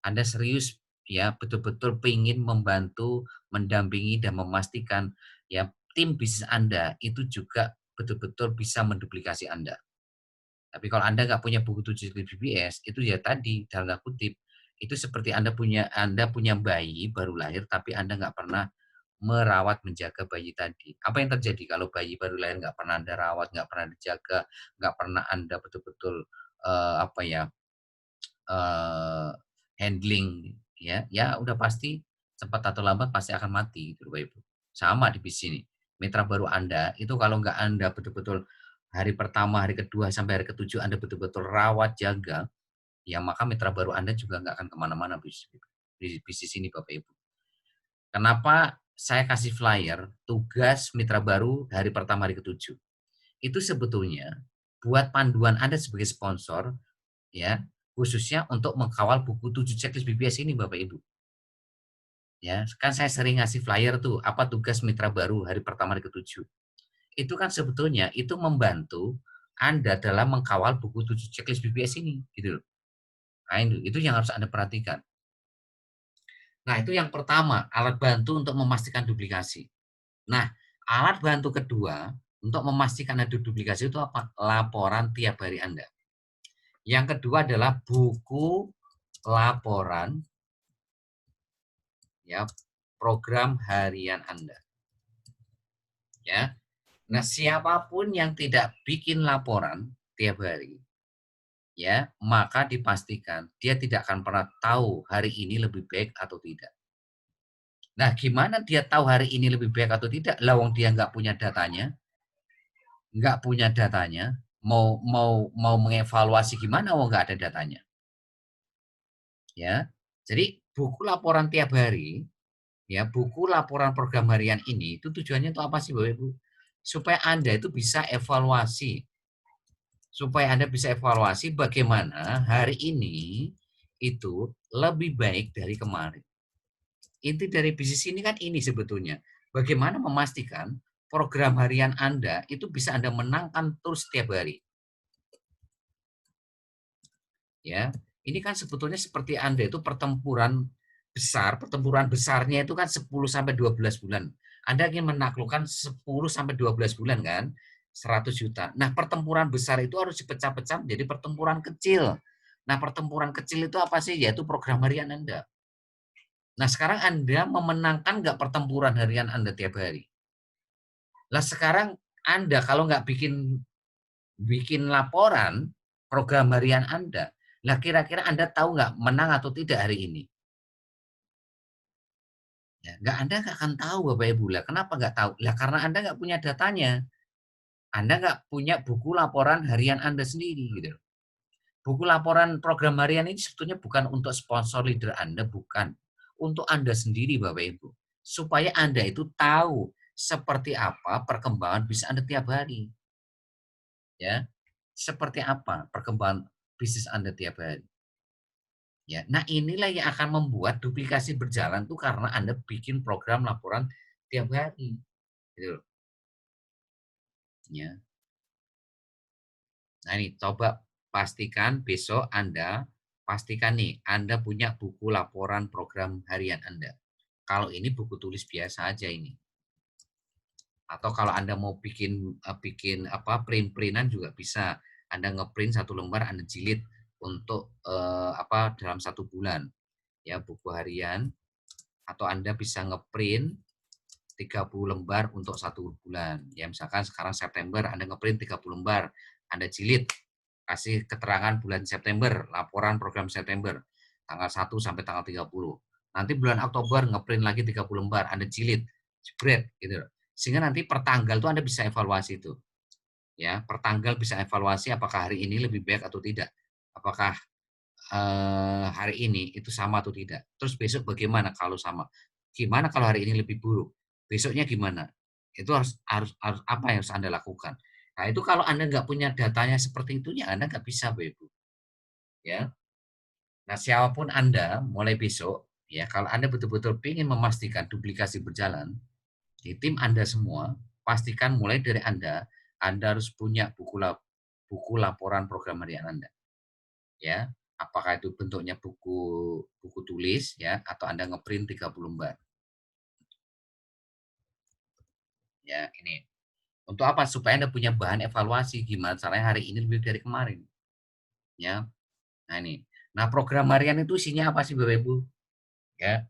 Anda serius ya betul-betul ingin membantu, mendampingi dan memastikan ya tim bisnis Anda itu juga betul-betul bisa menduplikasi Anda. Tapi kalau Anda nggak punya buku 7 BBS, itu ya tadi dalam kutip itu seperti Anda punya bayi baru lahir tapi Anda nggak pernah merawat menjaga bayi tadi. Apa yang terjadi kalau bayi baru lahir nggak pernah Anda rawat, nggak pernah dijaga, nggak pernah Anda betul-betul handling ya udah pasti cepat atau lambat pasti akan mati gitu Bapak Ibu. Sama di bisnis ini. Mitra baru Anda itu kalau nggak Anda betul-betul hari pertama, hari kedua sampai hari ketujuh Anda betul-betul rawat jaga, ya maka mitra baru Anda juga nggak akan kemana-mana bisnis ini Bapak Ibu. Kenapa saya kasih flyer tugas mitra baru hari pertama hari ketujuh? Itu sebetulnya buat panduan Anda sebagai sponsor, ya khususnya untuk mengkawal buku 7 checklist BBS ini Bapak Ibu. Ya, kan saya sering ngasih flyer tuh, apa tugas mitra baru hari pertama hari ketujuh. Itu kan sebetulnya itu membantu Anda dalam mengkawal buku 7 checklist BBS ini, gitu loh. Nah, itu yang harus Anda perhatikan. Nah, itu yang pertama, alat bantu untuk memastikan duplikasi. Nah, Alat bantu kedua untuk memastikan ada duplikasi itu apa? Laporan tiap hari Anda. Yang kedua adalah buku laporan ya program harian Anda. Ya. Nah, siapapun yang tidak bikin laporan tiap hari, ya, maka dipastikan dia tidak akan pernah tahu hari ini lebih baik atau tidak. Nah, gimana dia tahu hari ini lebih baik atau tidak? Lawang dia nggak punya datanya, mau mengevaluasi gimana? Oh, nggak ada datanya. Ya, jadi buku laporan tiap hari, ya, buku laporan program harian ini itu tujuannya itu apa sih, Bapak Ibu? Supaya Anda itu bisa evaluasi. Supaya Anda bisa evaluasi bagaimana hari ini itu lebih baik dari kemarin. Inti dari bisnis ini kan ini sebetulnya. Bagaimana memastikan program harian Anda itu bisa Anda menangkan terus setiap hari. Ya, ini kan sebetulnya seperti Anda itu pertempuran besarnya itu kan 10 sampai 12 bulan. Anda ingin menaklukkan 10 sampai 12 bulan kan? 100 juta. Nah, pertempuran besar itu harus dipecah-pecah menjadi pertempuran kecil. Nah, pertempuran kecil itu apa sih? Yaitu program harian Anda. Nah, sekarang Anda memenangkan nggak pertempuran harian Anda tiap hari? Nah, sekarang Anda kalau nggak bikin laporan program harian Anda, nah kira-kira Anda tahu nggak menang atau tidak hari ini? Ya, Anda nggak akan tahu, Bapak Ibu. Lah, kenapa nggak tahu? Lah, karena Anda nggak punya datanya. Anda nggak punya buku laporan harian Anda sendiri, gitu. Buku laporan program harian ini sebetulnya bukan untuk sponsor leader Anda, bukan. Untuk Anda sendiri, Bapak Ibu. Supaya Anda itu tahu seperti apa perkembangan bisnis Anda tiap hari. Ya, seperti apa perkembangan bisnis Anda tiap hari. Ya, nah inilah yang akan membuat duplikasi berjalan tuh karena Anda bikin program laporan tiap hari. Gitu. Ya. Nah ini coba pastikan besok Anda pastikan nih Anda punya buku laporan program harian Anda. Kalau ini buku tulis biasa aja ini. Atau kalau Anda mau bikin print-printan juga bisa. Anda ngeprint 1 lembar, Anda jilid untuk dalam 1 bulan. Ya, buku harian. Atau Anda bisa ngeprint 30 lembar untuk 1 bulan. Ya, misalkan sekarang September, Anda ngeprint 30 lembar, Anda jilid, kasih keterangan bulan September, laporan program September, tanggal 1 sampai tanggal 30. Nanti bulan Oktober ngeprint lagi 30 lembar, Anda jilid, jebret, gitu. Sehingga nanti per tanggal itu Anda bisa evaluasi itu. Ya, per tanggal bisa evaluasi apakah hari ini lebih baik atau tidak. Apakah hari ini itu sama atau tidak. Terus besok bagaimana kalau sama? Gimana kalau hari ini lebih buruk? Besoknya gimana? Itu harus apa yang harus Anda lakukan. Nah, itu kalau Anda nggak punya datanya seperti itu, ya Anda nggak bisa, Bapak Ibu. Ya. Nah, siapapun Anda mulai besok, ya kalau Anda betul-betul ingin memastikan duplikasi berjalan, di tim Anda semua, pastikan mulai dari Anda harus punya buku laporan program harian Anda. Ya, apakah itu bentuknya buku tulis ya atau Anda ngeprint 30 lembar. Ya, ini. Untuk apa? Supaya Anda punya bahan evaluasi gimana caranya hari ini lebih dari kemarin. Ya. Nah, ini. Nah, program harian itu isinya apa sih Bapak Ibu? Ya.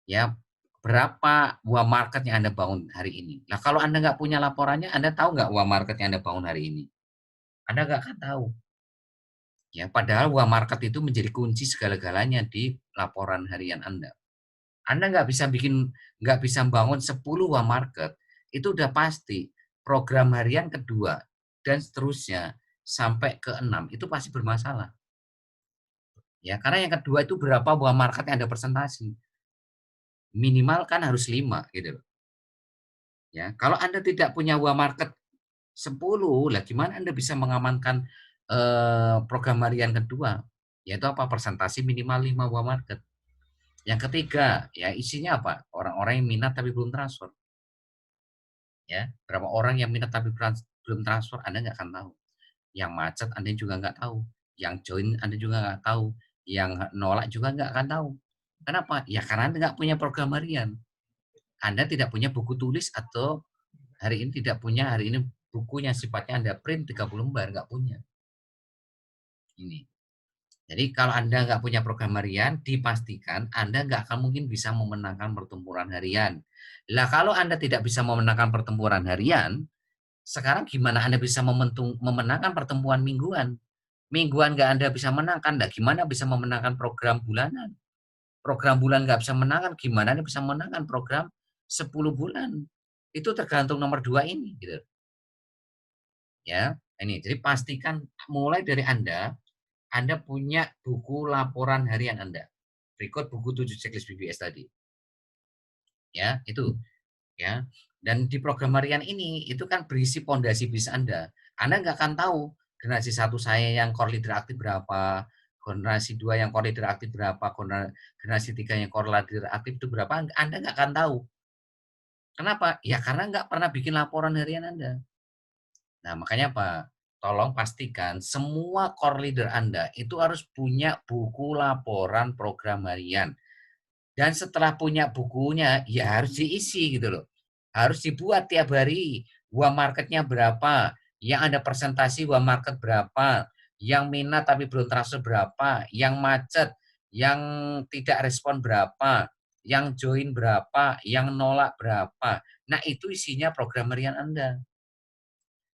Ya, berapa uang market yang Anda bangun hari ini? Nah, kalau Anda nggak punya laporannya, Anda tahu nggak uang market yang Anda bangun hari ini? Anda nggak akan tahu. Ya, padahal uang market itu menjadi kunci segala-galanya di laporan harian Anda. Anda nggak bisa bangun 10 uang market, itu udah pasti program harian kedua dan seterusnya sampai ke 6 itu pasti bermasalah. Ya, karena yang kedua itu berapa uang market yang Anda presentasi. Minimal kan harus 5 gitu loh. Ya, kalau Anda tidak punya uang market 10, lah gimana Anda bisa mengamankan program harian kedua? Yaitu apa? Presentasi minimal 5 uang market. Yang ketiga, ya isinya apa? Orang-orang yang minat tapi belum transfer. Ya, berapa orang yang minat tapi belum transfer, Anda nggak akan tahu. Yang macet Anda juga nggak tahu. Yang join Anda juga nggak tahu. Yang nolak juga nggak akan tahu. Kenapa? Ya karena Anda nggak punya program harian. Anda tidak punya buku tulis atau Hari ini tidak punya, hari ini bukunya sifatnya Anda print 30 lembar, nggak punya. Ini. Jadi kalau Anda nggak punya program harian, dipastikan Anda nggak akan mungkin bisa memenangkan pertempuran harian. Lah kalau Anda tidak bisa memenangkan pertempuran harian, sekarang gimana Anda bisa memenangkan pertemuan mingguan? Mingguan nggak Anda bisa menangkan, nah gimana bisa memenangkan program bulanan? Program bulan nggak bisa menangkan, gimana Anda bisa menangkan program 10 bulan? Itu tergantung nomor 2 ini. Gitu. Ya, ini. Jadi pastikan mulai dari Anda punya buku laporan harian Anda. Berikut buku 7 checklist BBS tadi. Ya, itu. Ya. Dan di program harian ini itu kan berisi pondasi bisnis Anda. Anda nggak akan tahu generasi 1 saya yang core leader aktif berapa, generasi 2 yang core leader aktif berapa, generasi 3 yang core leader aktif itu berapa, Anda nggak akan tahu. Kenapa? Ya karena nggak pernah bikin laporan harian Anda. Nah, makanya apa? Tolong pastikan semua core leader Anda itu harus punya buku laporan program harian. Dan setelah punya bukunya, ya harus diisi gitu loh. Harus dibuat tiap hari. Gua marketnya berapa? Yang ada presentasi gua market berapa? Yang minat tapi belum transfer berapa? Yang macet? Yang tidak respon berapa? Yang join berapa? Yang nolak berapa? Nah itu isinya program harian Anda.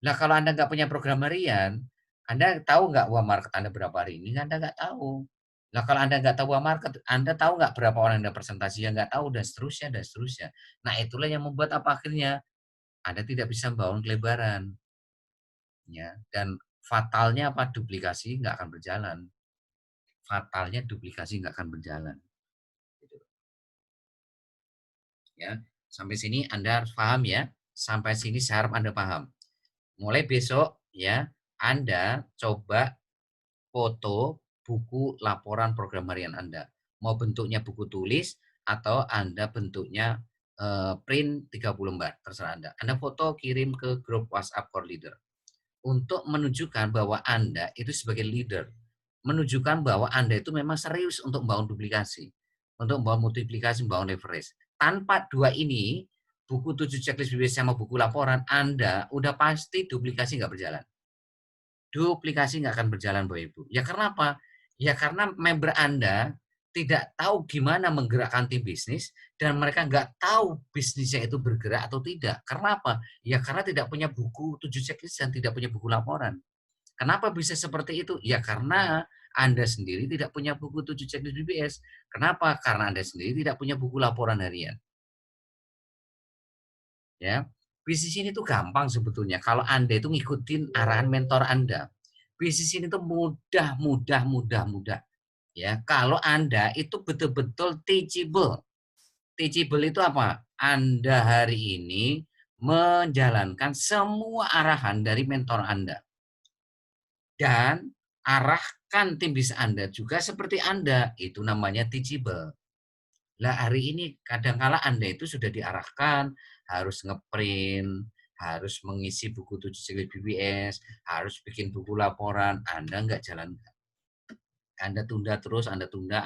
Nah kalau Anda nggak punya program harian, Anda tahu nggak uang market Anda berapa hari ini? Anda nggak tahu. Nah kalau Anda nggak tahu uang market, Anda tahu nggak berapa orang yang presentasi yang nggak tahu, dan seterusnya, dan seterusnya. Nah itulah yang membuat apa akhirnya Anda tidak bisa membangun kelebaran. Ya, dan fatalnya apa? Duplikasi nggak akan berjalan. Fatalnya duplikasi nggak akan berjalan. Gitu. Ya, sampai sini Anda harus paham ya. Sampai sini saya harap Anda paham. Mulai besok ya, Anda coba foto buku laporan program harian Anda. Mau bentuknya buku tulis atau Anda bentuknya print 30 lembar, terserah Anda. Anda foto kirim ke grup WhatsApp Core Leader. Untuk menunjukkan bahwa Anda itu sebagai leader. Menunjukkan bahwa Anda itu memang serius untuk membangun duplikasi. Untuk membangun multiplikasi, membangun leverage. Tanpa dua ini, buku 7 checklist BBS sama buku laporan, Anda udah pasti duplikasi nggak berjalan. Duplikasi nggak akan berjalan, Bapak Ibu. Ya karena apa? Ya karena member Anda tidak tahu gimana menggerakkan tim bisnis dan mereka nggak tahu bisnisnya itu bergerak atau tidak. Karena apa? Ya karena tidak punya buku 7 checklist dan tidak punya buku laporan. Kenapa bisa seperti itu? Ya karena Anda sendiri tidak punya buku 7 checklist BBS. Kenapa? Karena Anda sendiri tidak punya buku laporan harian. Ya. Bisnis ini tuh gampang sebetulnya kalau Anda itu ngikutin arahan mentor Anda. Bisnis ini tuh mudah. Ya, kalau Anda itu betul-betul teachable. Teachable itu apa? Anda hari ini menjalankan semua arahan dari mentor Anda. Dan arahkan tim bisnis Anda juga seperti Anda. Itu namanya teachable. Lah hari ini kadangkala Anda itu sudah diarahkan, harus ngeprint, harus mengisi buku 7 checklist BBS, harus bikin buku laporan, Anda nggak jalankan. Anda tunda terus, Anda tunda.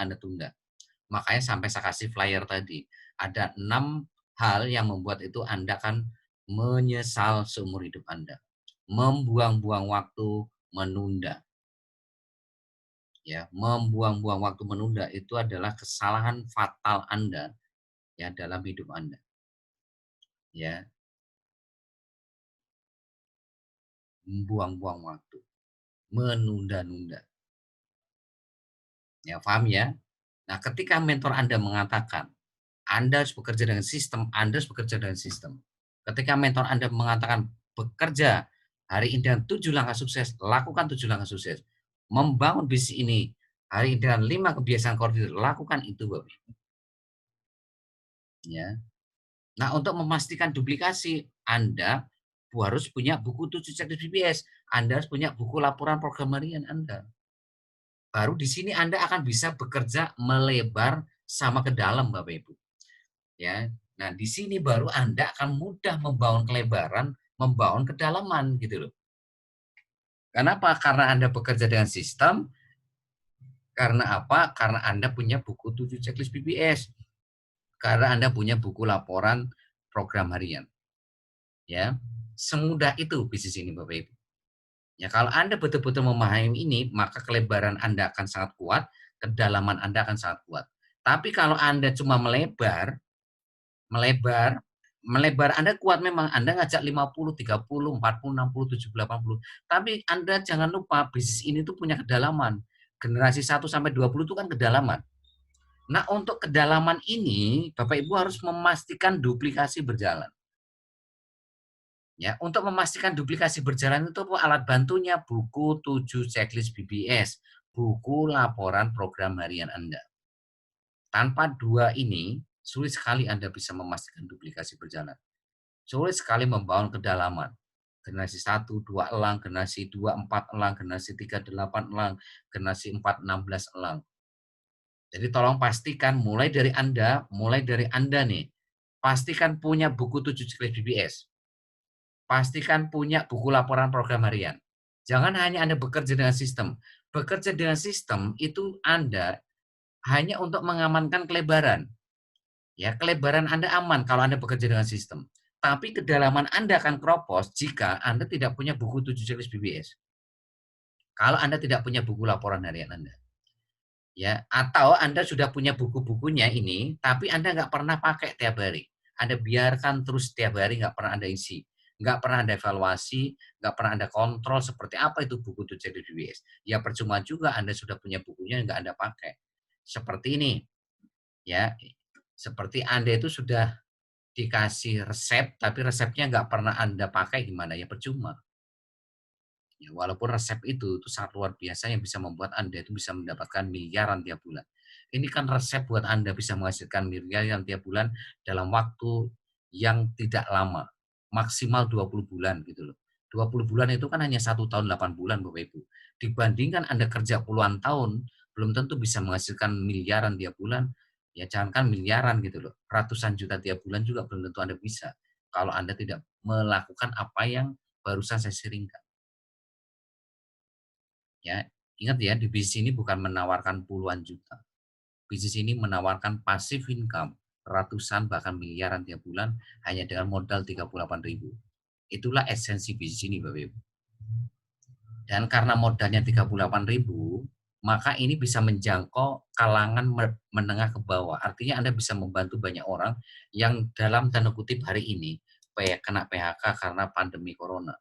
Makanya sampai saya kasih flyer tadi. Ada 6 hal yang membuat itu Anda akan menyesal seumur hidup Anda. Membuang-buang waktu, menunda. Ya, membuang-buang waktu menunda itu adalah kesalahan fatal Anda ya dalam hidup Anda. Ya. Membuang-buang waktu, menunda-nunda. Ya, paham ya? Nah, ketika mentor Anda mengatakan, Anda harus bekerja dengan sistem, Anda harus bekerja dengan sistem. Ketika mentor Anda mengatakan, bekerja hari ini dengan 7 langkah sukses, lakukan 7 langkah sukses. Membangun bisnis ini, hari ini dengan 5 kebiasaan koordinator, lakukan itu, Bapak. Ya. Nah, untuk memastikan duplikasi, Anda harus punya buku 7 checklist BBS. Anda harus punya buku laporan program harian Anda. Baru di sini Anda akan bisa bekerja melebar sama ke dalam, Bapak Ibu. Ya. Nah, di sini baru Anda akan mudah membangun kelebaran, membangun kedalaman gitu loh. Kenapa? Karena Anda bekerja dengan sistem. Karena apa? Karena Anda punya buku 7 checklist BBS. Karena Anda punya buku laporan program harian. Ya, semudah itu bisnis ini Bapak Ibu. Ya, kalau Anda betul-betul memahami ini, maka kelebaran Anda akan sangat kuat, kedalaman Anda akan sangat kuat. Tapi kalau Anda cuma melebar, melebar Anda kuat memang, Anda ngajak 50, 30, 40, 60, 70, 80. Tapi Anda jangan lupa bisnis ini tuh punya kedalaman. Generasi 1 sampai 20 itu kan kedalaman. Nah, untuk kedalaman ini Bapak Ibu harus memastikan duplikasi berjalan. Ya, untuk memastikan duplikasi berjalan itu alat bantunya buku 7 checklist BBS, buku laporan program harian Anda. Tanpa dua ini, sulit sekali Anda bisa memastikan duplikasi berjalan. Sulit sekali membangun kedalaman. Generasi 1, 2 elang, generasi 2, 4 elang, generasi 3, 8 elang, generasi 4, 16 elang. Jadi tolong pastikan mulai dari Anda nih, pastikan punya buku 7 checklist BBS. Pastikan punya buku laporan program harian. Jangan hanya Anda bekerja dengan sistem. Bekerja dengan sistem itu Anda hanya untuk mengamankan kelebaran. Ya, kelebaran Anda aman kalau Anda bekerja dengan sistem. Tapi kedalaman Anda akan keropos jika Anda tidak punya buku 7 checklist BBS. Kalau Anda tidak punya buku laporan harian Anda. Ya, atau Anda sudah punya buku-bukunya ini, tapi Anda nggak pernah pakai tiap hari. Anda biarkan terus tiap hari, nggak pernah Anda isi. Nggak pernah Anda evaluasi, nggak pernah Anda kontrol seperti apa itu buku 7 checklist BBS. Ya percuma juga Anda sudah punya bukunya, nggak Anda pakai. Seperti ini. Ya, seperti Anda itu sudah dikasih resep, tapi resepnya nggak pernah Anda pakai, gimana? Ya percuma. Ya, walaupun resep itu sangat luar biasa yang bisa membuat Anda itu bisa mendapatkan miliaran tiap bulan. Ini kan resep buat Anda bisa menghasilkan miliaran tiap bulan dalam waktu yang tidak lama. Maksimal 20 bulan gitu loh. 20 bulan itu kan hanya 1 tahun 8 bulan Bapak Ibu. Dibandingkan Anda kerja puluhan tahun, belum tentu bisa menghasilkan miliaran tiap bulan. Ya jangankan miliaran gitu loh. Ratusan juta tiap bulan juga belum tentu Anda bisa. Kalau Anda tidak melakukan apa yang barusan saya sharingkan. Ya, ingat ya, di bisnis ini bukan menawarkan puluhan juta. Bisnis ini menawarkan passive income ratusan bahkan miliaran tiap bulan hanya dengan modal 38.000. Itulah esensi bisnis ini Bapak Ibu. Dan karena modalnya 38.000, maka ini bisa menjangkau kalangan menengah ke bawah. Artinya Anda bisa membantu banyak orang yang dalam tanda kutip hari ini kena PHK karena pandemi corona.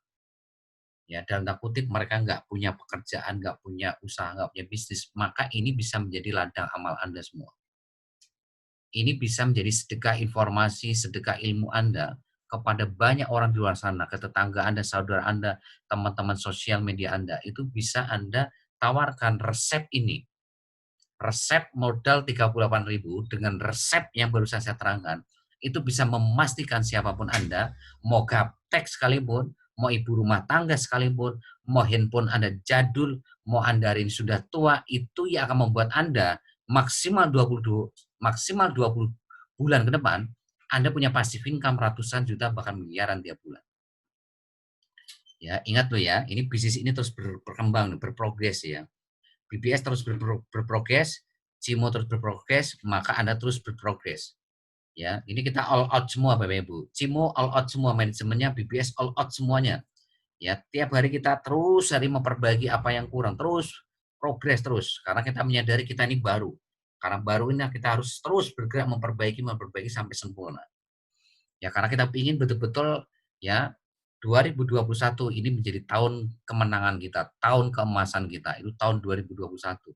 Ya, dalam tanda kutip mereka nggak punya pekerjaan, nggak punya usaha, nggak punya bisnis, maka ini bisa menjadi ladang amal Anda semua. Ini bisa menjadi sedekah informasi, sedekah ilmu Anda kepada banyak orang di luar sana, ke tetangga Anda, saudara Anda, teman-teman sosial media Anda. Itu bisa Anda tawarkan resep ini. Resep modal 38.000 dengan resep yang barusan saya terangkan, itu bisa memastikan siapapun Anda, mau gaptek sekalipun, mau ibu rumah tangga sekalipun, mau handphone Anda jadul, mau Anda hari ini sudah tua, itu yang akan membuat Anda maksimal 20 bulan ke depan, Anda punya passive income ratusan juta bahkan miliaran tiap bulan. Ya, ingat loh ya, ini bisnis ini terus berkembang, berprogres ya. BBS terus berprogres, Cimo terus berprogres, maka Anda terus berprogres. Ya, ini kita all out semua Bapak Ibu. Cimo all out semua manajemennya, BBS all out semuanya. Ya, tiap hari kita terus hari memperbaiki apa yang kurang, terus progres terus karena kita menyadari kita ini baru. Karena baru ini kita harus terus bergerak memperbaiki sampai sempurna. Ya, karena kita ingin betul-betul ya 2021 ini menjadi tahun kemenangan kita, tahun keemasan kita, itu tahun 2021.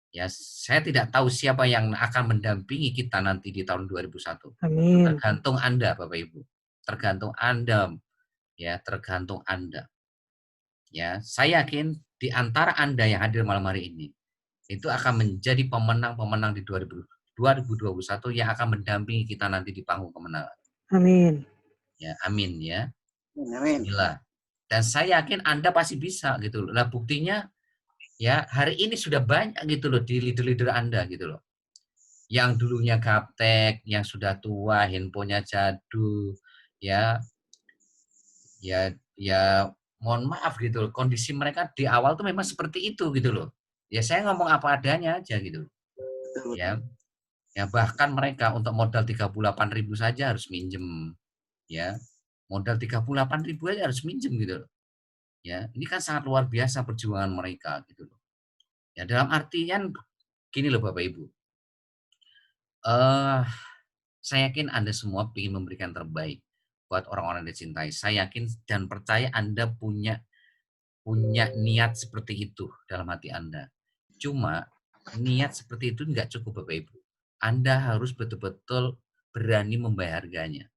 Ya, saya tidak tahu siapa yang akan mendampingi kita nanti di tahun 2001. Amin. Tergantung Anda, Bapak Ibu. Tergantung Anda. Ya, tergantung Anda. Ya, saya yakin di antara Anda yang hadir malam hari ini, itu akan menjadi pemenang-pemenang di 2021 yang akan mendampingi kita nanti di panggung kemenangan. Amin. Ya, amin ya. Amin. Bismillah. Dan saya yakin Anda pasti bisa gitu loh. Nah, buktinya ya hari ini sudah banyak gitu loh di leader-leader Anda gitu loh. Yang dulunya gaptek, yang sudah tua, handphonenya jadul, ya mohon maaf gitu loh. Kondisi mereka di awal tuh memang seperti itu gitu loh. Ya saya ngomong apa adanya aja gitu. Ya bahkan mereka untuk modal 38.000 saja harus minjem, ya. Modal 38.000 aja harus minjem gitu loh. Ya, ini kan sangat luar biasa perjuangan mereka gitu loh. Ya dalam artian gini loh Bapak Ibu. Saya yakin Anda semua ingin memberikan terbaik buat orang-orang yang dicintai. Saya yakin dan percaya Anda punya niat seperti itu dalam hati Anda. Cuma niat seperti itu nggak cukup Bapak Ibu. Anda harus betul-betul berani membayar harganya.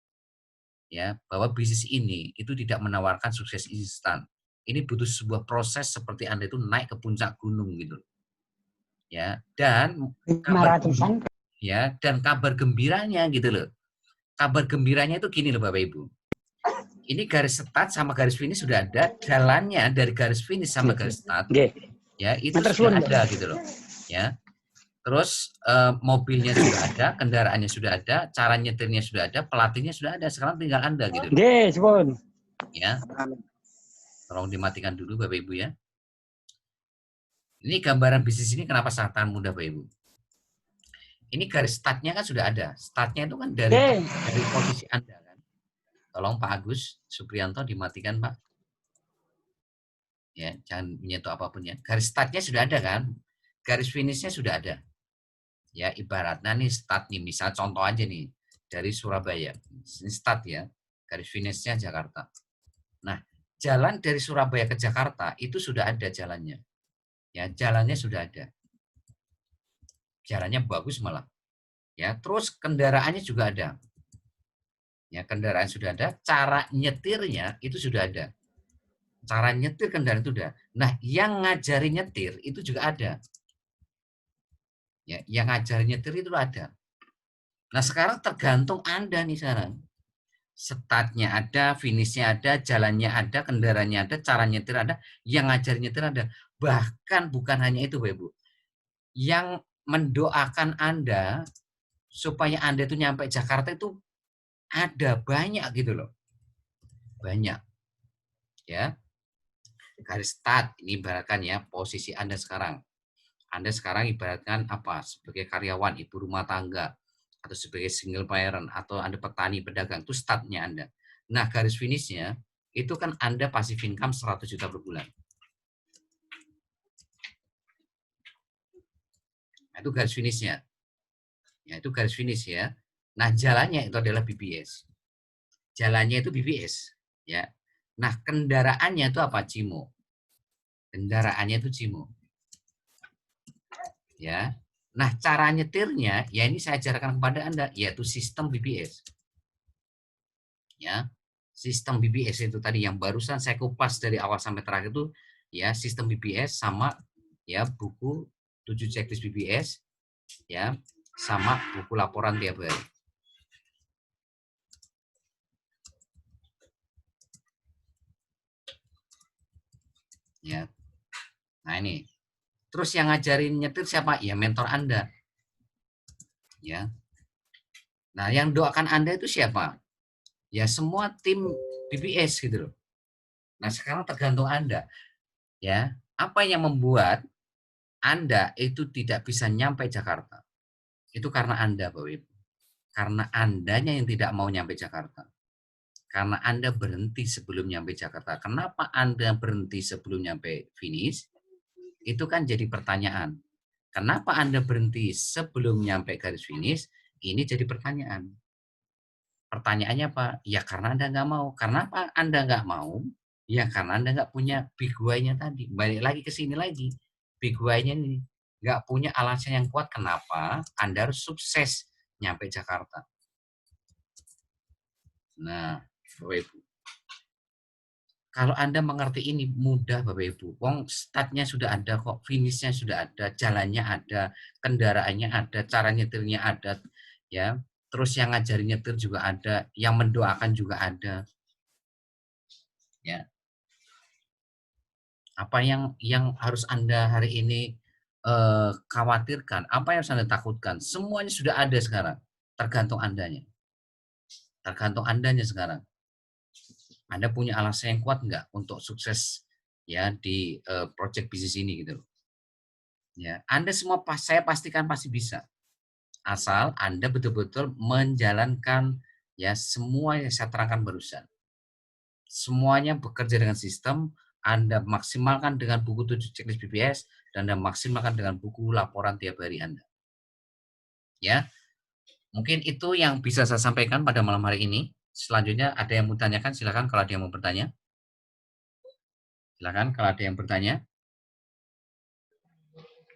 Ya, bahwa bisnis ini itu tidak menawarkan sukses instan. Ini butuh sebuah proses seperti Anda itu naik ke puncak gunung gitu. Ya, dan kabar gembiranya gitu loh. Kabar gembiranya itu gini loh Bapak Ibu. Ini garis start sama garis finish sudah ada, jalannya dari garis finish sama garis start ya itu sudah ada gitu loh. Ya. Terus mobilnya sudah ada, kendaraannya sudah ada, cara nyetirnya sudah ada, pelatihnya sudah ada. Sekarang tinggal Anda gitu loh. Ya. Tolong dimatikan dulu Bapak Ibu ya. Ini gambaran bisnis ini kenapa sangat mudah Bapak Ibu. Ini garis startnya kan sudah ada. Startnya itu kan dari posisi Anda kan. Tolong Pak Agus Supriyanto dimatikan Pak. Ya, jangan menyentuh apapun ya. Garis startnya sudah ada kan. Garis finishnya sudah ada. Ya, ibaratnya nih start nih. Misal contoh aja nih. Dari Surabaya. Ini start ya. Garis finishnya Jakarta. Nah, jalan dari Surabaya ke Jakarta itu sudah ada jalannya. Ya, jalannya sudah ada. Jalannya bagus malah. Ya, terus kendaraannya juga ada. Ya, kendaraan sudah ada, cara nyetirnya itu sudah ada. Cara nyetir kendaraan itu sudah. Nah, yang ngajari nyetir itu juga ada. Ya, yang ngajari nyetir itu ada. Nah, sekarang tergantung Anda nih sekarang. Startnya ada, finishnya ada, jalannya ada, kendaraannya ada, cara nyetir ada, yang ngajari nyetir ada. Bahkan bukan hanya itu, Bapak Ibu. Yang mendoakan Anda supaya Anda itu nyampe Jakarta itu ada banyak gitu loh. Banyak. Ya. Garis start ini ibaratkan ya posisi Anda sekarang. Anda sekarang ibaratkan apa? Sebagai karyawan, ibu rumah tangga atau sebagai single parent atau Anda petani, pedagang, itu startnya Anda. Nah, garis finishnya itu kan Anda passive income 100 juta per bulan. Nah, itu garis finishnya. Ya, itu garis finish ya. Nah, jalannya itu adalah BBS. Jalannya itu BBS, ya. Nah, kendaraannya itu apa? Cimo. Kendaraannya itu Cimo. Ya. Nah, cara nyetirnya ya ini saya ajarkan kepada Anda yaitu sistem BBS. Ya. Sistem BBS itu tadi yang barusan saya kupas dari awal sampai terakhir itu ya, sistem BBS sama ya buku 7 checklist BBS ya, sama buku laporan tiap hari. Ya. Nah, ini. Terus yang ngajarin nyetir siapa? Ya mentor Anda. Ya. Nah, yang doakan Anda itu siapa? Ya semua tim BBS gitu loh. Nah, sekarang tergantung Anda. Ya, apa yang membuat Anda itu tidak bisa nyampe Jakarta? Itu karena Anda, Bapak Ibu. Karena Andanya yang tidak mau nyampe Jakarta. Karena Anda berhenti sebelum nyampe Jakarta. Kenapa Anda berhenti sebelum nyampe finish? Itu kan jadi pertanyaan. Kenapa Anda berhenti sebelum nyampe garis finish? Ini jadi pertanyaan. Pertanyaannya apa? Ya karena Anda nggak mau. Kenapa Anda nggak mau? Ya karena Anda nggak punya big why-nya tadi. Balik lagi ke sini lagi. Big why-nya ini. Nggak punya alasan yang kuat kenapa Anda harus sukses nyampe Jakarta. Nah, Bapak Ibu. Kalau Anda mengerti ini mudah Bapak Ibu. Wong startnya sudah ada kok, finishnya sudah ada, jalannya ada, kendaraannya ada, cara nyetirnya ada, ya. Terus yang ngajarin nyetir juga ada, yang mendoakan juga ada. Ya. Apa yang harus Anda hari ini khawatirkan, apa yang harus Anda takutkan, semuanya sudah ada sekarang. Tergantung Andanya. Tergantung Andanya sekarang. Anda punya alasan yang kuat nggak untuk sukses ya di project bisnis ini gitu loh. Ya, Anda semua saya pastikan pasti bisa. Asal Anda betul-betul menjalankan ya semua yang saya terangkan barusan. Semuanya bekerja dengan sistem, Anda maksimalkan dengan buku 7 checklist BPS, dan Anda maksimalkan dengan buku laporan tiap hari Anda. Ya, mungkin itu yang bisa saya sampaikan pada malam hari ini. Selanjutnya ada yang mau tanyakan, silakan kalau ada yang mau bertanya. Silakan kalau ada yang bertanya.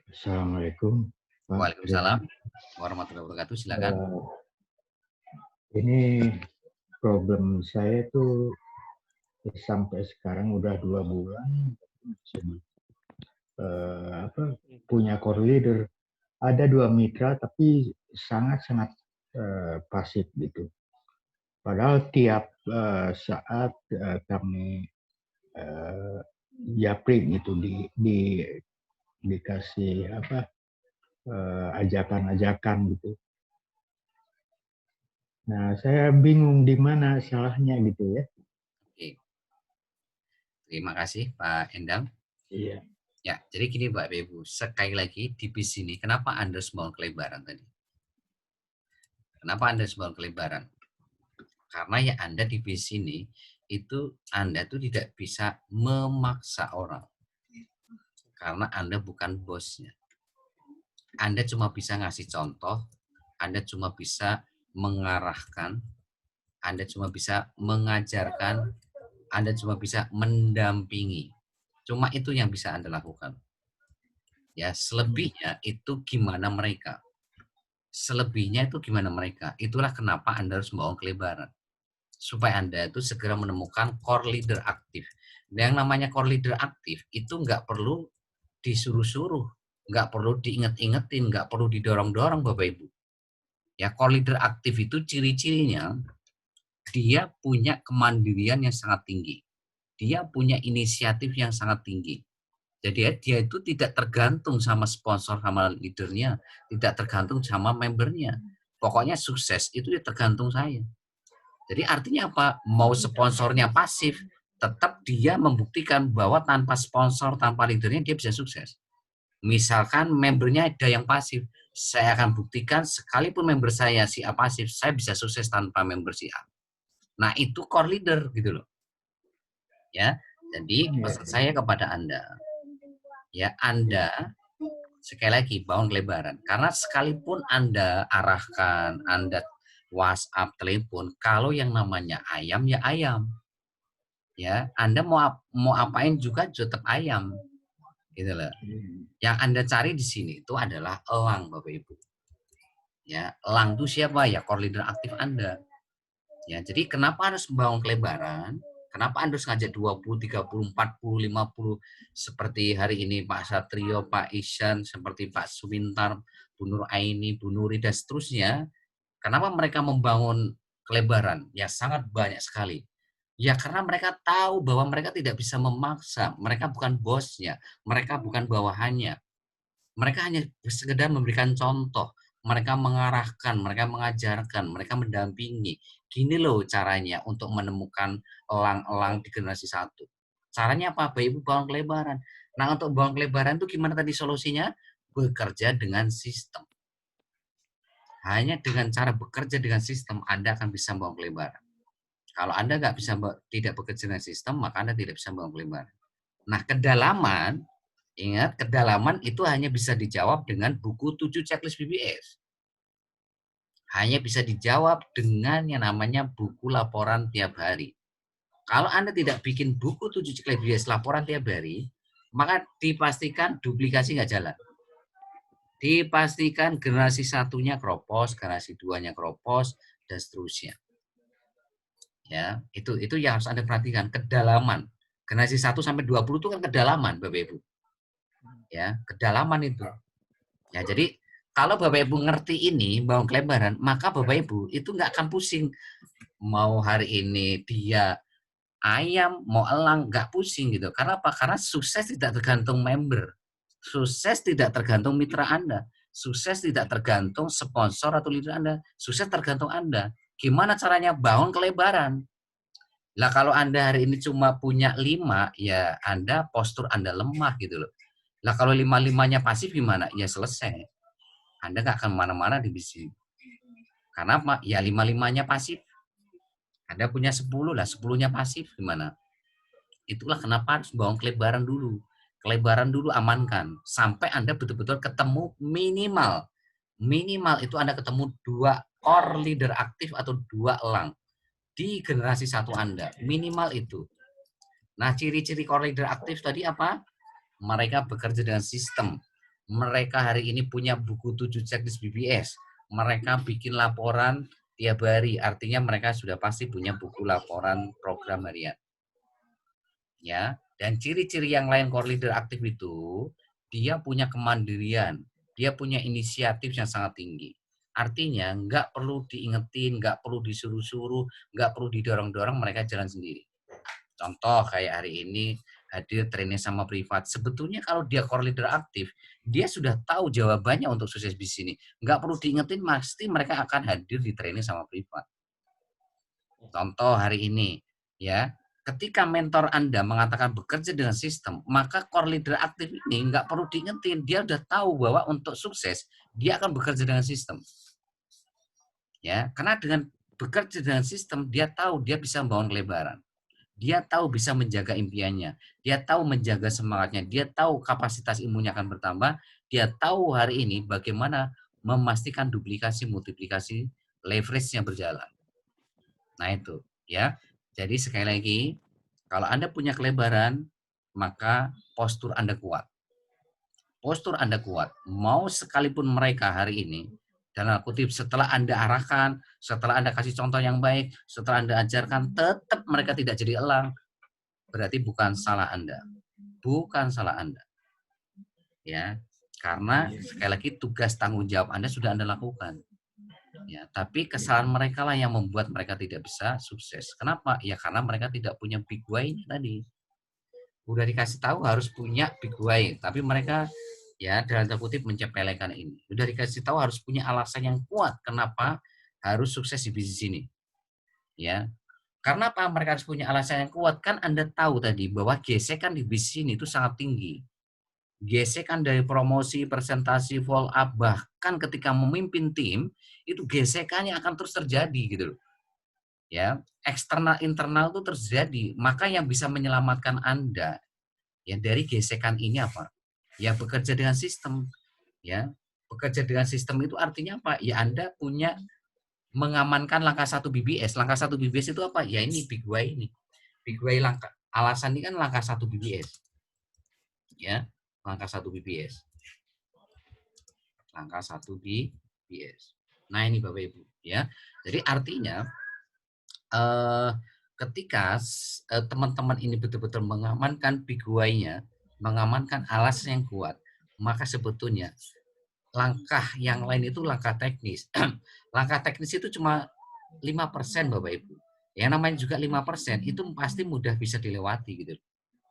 Assalamualaikum, Pak. Waalaikumsalam warahmatullahi wabarakatuh. Silakan. Ini problem saya tuh sampai sekarang udah 2 bulan punya core leader. Ada 2 mitra tapi sangat-sangat pasif gitu. Padahal tiap saat kami japri gitu dikasih ajakan-ajakan gitu. Nah, saya bingung di mana salahnya gitu ya. Oke. Terima kasih Pak Endang. Iya. Ya, jadi gini Bapak Ibu, sekali lagi di bis ini, kenapa Anda semua kelebaran tadi? Kenapa Anda semua kelebaran? Karena ya Anda di bis ini, itu Anda tuh tidak bisa memaksa orang. Karena Anda bukan bosnya. Anda cuma bisa ngasih contoh, Anda cuma bisa mengarahkan, Anda cuma bisa mengajarkan, Anda cuma bisa mendampingi. Cuma itu yang bisa Anda lakukan. Ya, selebihnya itu gimana mereka. Selebihnya itu gimana mereka. Itulah kenapa Anda harus membangun kelebaran. Supaya Anda itu segera menemukan core leader aktif. Dan yang namanya core leader aktif itu nggak perlu disuruh-suruh, nggak perlu diinget-ingetin, nggak perlu didorong-dorong Bapak Ibu. Ya, core leader aktif itu ciri-cirinya dia punya kemandirian yang sangat tinggi. Dia punya inisiatif yang sangat tinggi. Jadi dia itu tidak tergantung sama sponsor, sama leadernya, tidak tergantung sama membernya. Pokoknya sukses itu ya tergantung saya. Jadi artinya apa? Mau sponsornya pasif, tetap dia membuktikan bahwa tanpa sponsor, tanpa leadernya dia bisa sukses. Misalkan membernya ada yang pasif, saya akan buktikan sekalipun member saya si A pasif, saya bisa sukses tanpa member si A. Nah itu core leader gitu loh. Ya, jadi pesan saya kepada Anda, ya Anda sekali lagi bangun kelebaran. Karena sekalipun Anda arahkan, Anda WhatsApp, telepon, kalau yang namanya ayam ya ayam. Ya, Anda mau apain juga tetap ayam. Gitu loh. Yang Anda cari di sini itu adalah elang Bapak Ibu. Ya, elang itu siapa? Ya core leader aktif Anda. Ya, jadi kenapa harus membangun kelebaran? Kenapa Anda harus ngajak 20, 30, 40, 50 seperti hari ini Pak Satrio, Pak Isyan, seperti Pak Sumintar, Bu Nur Aini, Bu Nuri dan seterusnya? Kenapa mereka membangun kelebaran? Ya sangat banyak sekali. Ya karena mereka tahu bahwa mereka tidak bisa memaksa, mereka bukan bosnya, mereka bukan bawahannya. Mereka hanya sekedar memberikan contoh, mereka mengarahkan, mereka mengajarkan, mereka mendampingi. Gini loh caranya untuk menemukan elang-elang di generasi 1. Caranya apa? Bapak Ibu bangun kelebaran. Nah untuk bangun kelebaran itu gimana tadi solusinya? Bekerja dengan sistem. Hanya dengan cara bekerja dengan sistem, Anda akan bisa membangun kelebaran. Kalau Anda tidak bekerja dengan sistem, maka Anda tidak bisa membangun kelebaran. Nah, kedalaman, ingat, kedalaman itu hanya bisa dijawab dengan buku 7 checklist BPS. Hanya bisa dijawab dengan yang namanya buku laporan tiap hari. Kalau Anda tidak bikin buku 7 checklist BPS laporan tiap hari, maka dipastikan duplikasi nggak jalan. Dipastikan generasi 1-nya kropos, generasi 2-nya kropos, dan seterusnya. Ya, itu yang harus Anda perhatikan, kedalaman. Generasi 1 sampai 20 itu kan kedalaman, Bapak Ibu. Ya, kedalaman itu. Ya, jadi kalau Bapak Ibu ngerti ini, bangun kelebaran, maka Bapak Ibu itu nggak akan pusing. Mau hari ini dia ayam, mau elang, nggak pusing gitu. Karena apa? Karena sukses tidak tergantung member. Sukses tidak tergantung mitra Anda. Sukses tidak tergantung sponsor atau leader Anda. Sukses tergantung Anda. Gimana caranya bangun kelebaran? Lah kalau Anda hari ini cuma punya 5, ya Anda postur Anda lemah gitu loh. Lah kalau 5-5-nya pasif gimana? Ya selesai. Anda nggak akan mana-mana di bisnis. Karena apa? Ya 5-5-nya pasif. Anda punya 10 lah, 10-nya pasif gimana? Itulah kenapa harus bangun kelebaran dulu. Kelebaran dulu amankan. Sampai Anda betul-betul ketemu minimal itu Anda ketemu 2 core leader aktif atau 2 elang di generasi 1 Anda. Minimal itu. Nah, ciri-ciri core leader aktif tadi apa? Mereka bekerja dengan sistem. Mereka hari ini punya buku 7 checklist BBS. Mereka bikin laporan tiap hari. Artinya mereka sudah pasti punya buku laporan program harian. Ya, dan ciri-ciri yang lain core leader aktif itu, dia punya kemandirian, dia punya inisiatif yang sangat tinggi. Artinya nggak perlu diingetin, nggak perlu disuruh-suruh, nggak perlu didorong-dorong, mereka jalan sendiri. Contoh kayak hari ini hadir training sama privat. Sebetulnya kalau dia core leader aktif, dia sudah tahu jawabannya untuk sukses di sini. Nggak perlu diingetin, pasti mereka akan hadir di training sama privat. Contoh hari ini, ya, ketika mentor Anda mengatakan bekerja dengan sistem, maka core leader aktif ini nggak perlu diingetin, dia udah tahu bahwa untuk sukses dia akan bekerja dengan sistem. Ya, karena dengan bekerja dengan sistem, dia tahu dia bisa membangun kelebaran. Dia tahu bisa menjaga impiannya, dia tahu menjaga semangatnya, dia tahu kapasitas imunnya akan bertambah, dia tahu hari ini bagaimana memastikan duplikasi, multiplikasi, leverage-nya berjalan. Nah itu, ya. Jadi sekali lagi, kalau Anda punya kelebaran, maka postur Anda kuat. Postur Anda kuat. Mau sekalipun mereka hari ini, dalam kutip setelah Anda arahkan, setelah Anda kasih contoh yang baik, setelah Anda ajarkan, tetap mereka tidak jadi elang. Berarti bukan salah Anda. Bukan salah Anda. Ya, karena sekali lagi tugas tanggung jawab Anda sudah Anda lakukan. Ya, tapi kesalahan mereka lah yang membuat mereka tidak bisa sukses. Kenapa? Ya karena mereka tidak punya big why tadi. Udah dikasih tahu harus punya big why, tapi mereka ya dalam tanda kutip menyepelekan ini. Udah dikasih tahu harus punya alasan yang kuat kenapa harus sukses di bisnis ini. Ya. Karena apa? Mereka harus punya alasan yang kuat. Kan Anda tahu tadi bahwa gesekan di bisnis ini itu sangat tinggi. Gesekan dari promosi, presentasi, follow up, bahkan ketika memimpin tim, itu gesekannya akan terus terjadi gitu loh. Ya, eksternal internal itu terjadi. Maka yang bisa menyelamatkan Anda ya dari gesekan ini apa? Ya bekerja dengan sistem. Ya, bekerja dengan sistem itu artinya apa? Ya Anda punya mengamankan langkah 1 BBS. Langkah 1 BBS itu apa? Ya ini big why ini. Big why langkah. Alasan ini kan langkah 1 BBS. Ya, langkah 1 BBS. Langkah 1 BBS. Nah, ini Bapak Ibu, ya. Jadi artinya ketika teman-teman ini betul-betul mengamankan big why-nya, mengamankan alasan yang kuat, maka sebetulnya langkah yang lain itu langkah teknis. Langkah teknis itu cuma 5% Bapak Ibu. Yang namanya juga 5% itu pasti mudah bisa dilewati gitu.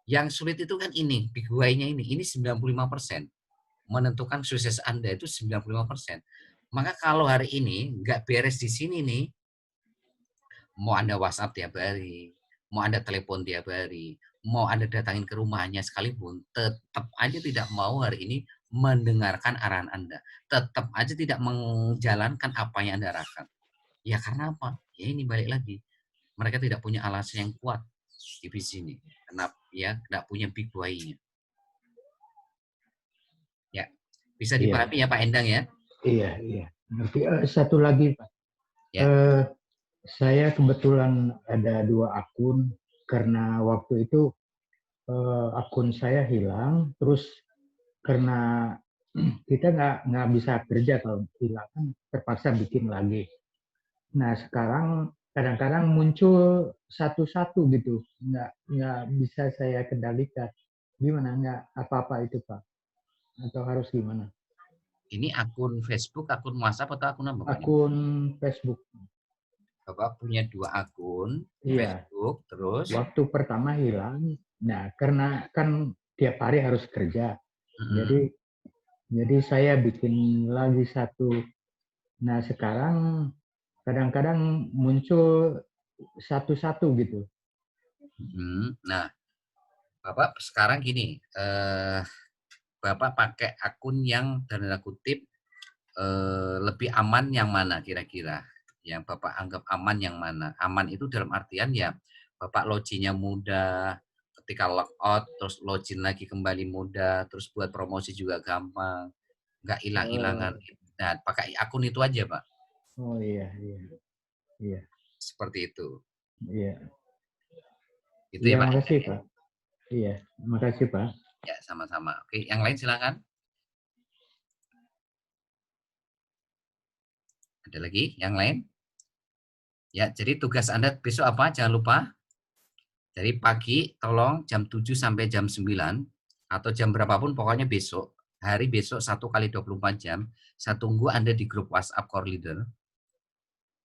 Yang sulit itu kan ini, big why-nya ini 95%. Menentukan sukses Anda itu 95%. Maka kalau hari ini nggak beres di sini nih, mau Anda WhatsApp tiap hari, mau Anda telepon tiap hari, mau Anda datangin ke rumahnya sekalipun, tetap aja tidak mau hari ini mendengarkan arahan Anda. Tetap aja tidak menjalankan apa yang Anda arahkan. Ya karena apa? Ya ini balik lagi. Mereka tidak punya alasan yang kuat di sini. Kenapa? Ya, tidak punya big why-nya. Ya, bisa dipahami ya Pak Endang ya? Iya, iya. Ngerti. Satu lagi Pak. Ya. Saya kebetulan ada 2 akun karena waktu itu akun saya hilang, terus karena kita nggak bisa kerja kalau hilang kan terpaksa bikin lagi. Nah sekarang kadang-kadang muncul satu-satu gitu, nggak bisa saya kendalikan. Gimana? Nggak apa-apa itu Pak? Atau harus gimana? Ini akun Facebook, akun WhatsApp atau akun apa Pak? Akun Facebook. Bapak punya 2 akun Iya. Facebook, terus? Waktu pertama hilang, nah karena kan tiap hari harus kerja, jadi saya bikin lagi satu. Nah sekarang kadang-kadang muncul satu-satu gitu. Nah, Bapak sekarang gini, Bapak pakai akun yang dalam tanda kutip lebih aman yang mana kira-kira? yang Bapak anggap aman yang mana. Aman itu dalam artian ya Bapak login-nya mudah, ketika logout terus login lagi kembali mudah, terus buat promosi juga gampang, nggak hilang-hilangan. Nah, pakai akun itu aja, Pak. Oh iya, iya. Iya, Seperti itu. iya. Itu Iya, ya, Pak. makasih, Pak. Iya, makasih, Pak. Ya, sama-sama. Oke, yang lain silakan. Ada lagi yang lain? Ya, jadi tugas Anda besok apa? Jangan lupa. Dari pagi, tolong jam 7 sampai jam 9, atau jam berapapun, pokoknya besok, hari besok 1 kali 24 jam, saya tunggu Anda di grup WhatsApp Core Leader.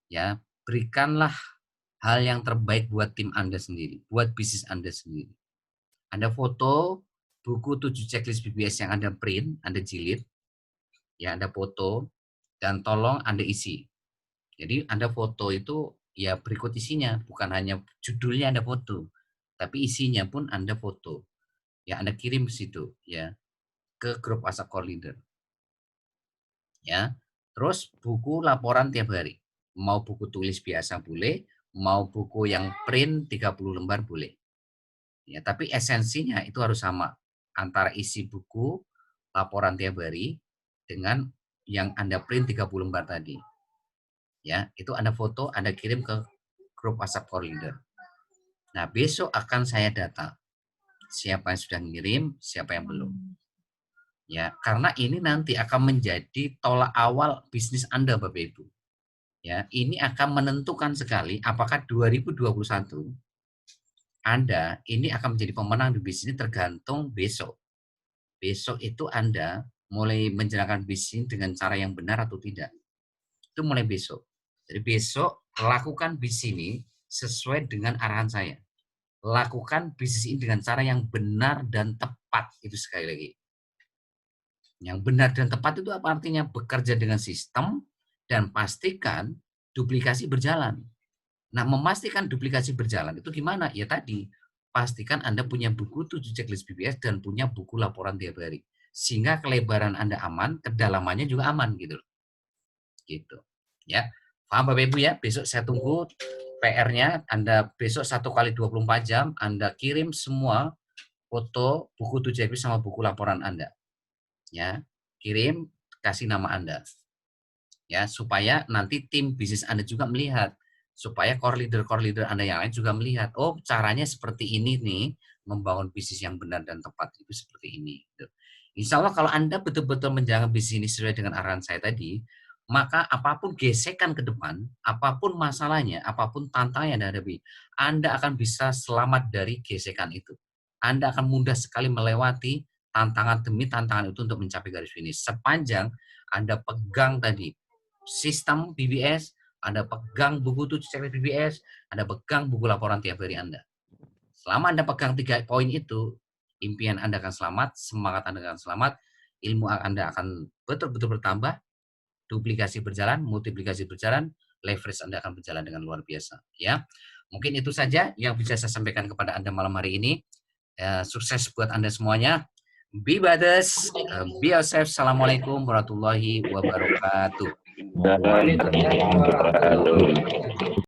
Ya, berikanlah hal yang terbaik buat tim Anda sendiri, buat bisnis Anda sendiri. Anda foto buku 7 checklist BBS yang Anda print, Anda jilid, ya Anda foto, dan tolong Anda isi. Jadi Anda foto itu ya berikut isinya, bukan hanya judulnya Anda foto, tapi isinya pun Anda foto. Ya Anda kirim ke situ ya, ke grup WhatsApp Core Leader. Ya. Terus buku laporan tiap hari. Mau buku tulis biasa boleh, mau buku yang print 30 lembar boleh. Ya, tapi esensinya itu harus sama antara isi buku laporan tiap hari dengan yang Anda print 30 lembar tadi. Ya, itu Anda foto, Anda kirim ke grup WhatsApp Core Leader. Nah, besok akan saya data siapa yang sudah ngirim, siapa yang belum. Ya, karena ini nanti akan menjadi tolak awal bisnis Anda, Bapak Ibu. Ya, ini akan menentukan sekali apakah 2021 Anda ini akan menjadi pemenang di bisnis ini tergantung besok. Besok itu Anda mulai menjalankan bisnis dengan cara yang benar atau tidak. Itu mulai besok. Jadi besok lakukan bisnis ini sesuai dengan arahan saya. Lakukan bisnis ini dengan cara yang benar dan tepat. Itu sekali lagi. Yang benar dan tepat itu apa artinya? Bekerja dengan sistem dan pastikan duplikasi berjalan. Nah, memastikan duplikasi berjalan itu gimana? Ya tadi, pastikan Anda punya buku 7 checklist BBS dan punya buku laporan tiap hari. Sehingga kelebaran Anda aman, kedalamannya juga aman gitu. Gitu. Ya. Paham Bapak Ibu ya? Besok saya tunggu PR-nya. Anda besok 1 kali 24 jam Anda kirim semua foto buku 7 checklist sama buku laporan Anda. Ya. Kirim, kasih nama Anda. Ya, supaya nanti tim bisnis Anda juga melihat, supaya core leader Anda yang lain juga melihat, oh caranya seperti ini nih, membangun bisnis yang benar dan tepat itu seperti ini. Insya Allah kalau Anda betul-betul menjalankan bisnis ini sesuai dengan arahan saya tadi, maka apapun gesekan ke depan, apapun masalahnya, apapun tantangan yang Anda hadapi, Anda akan bisa selamat dari gesekan itu. Anda akan mudah sekali melewati tantangan demi tantangan itu untuk mencapai garis finish. Sepanjang Anda pegang tadi sistem BBS, Anda pegang buku 7 checklist BBS, Anda pegang buku laporan tiap hari Anda. Selama Anda pegang 3 poin itu, impian Anda akan selamat, semangat Anda akan selamat, ilmu Anda akan betul-betul bertambah, duplikasi berjalan, multiplikasi berjalan, leverage Anda akan berjalan dengan luar biasa. Ya, mungkin itu saja yang bisa saya sampaikan kepada Anda malam hari ini. Sukses buat Anda semuanya. Be brothers, be yourself. Assalamualaikum warahmatullahi wabarakatuh. Waalaikumsalam warahmatullahi wabarakatuh.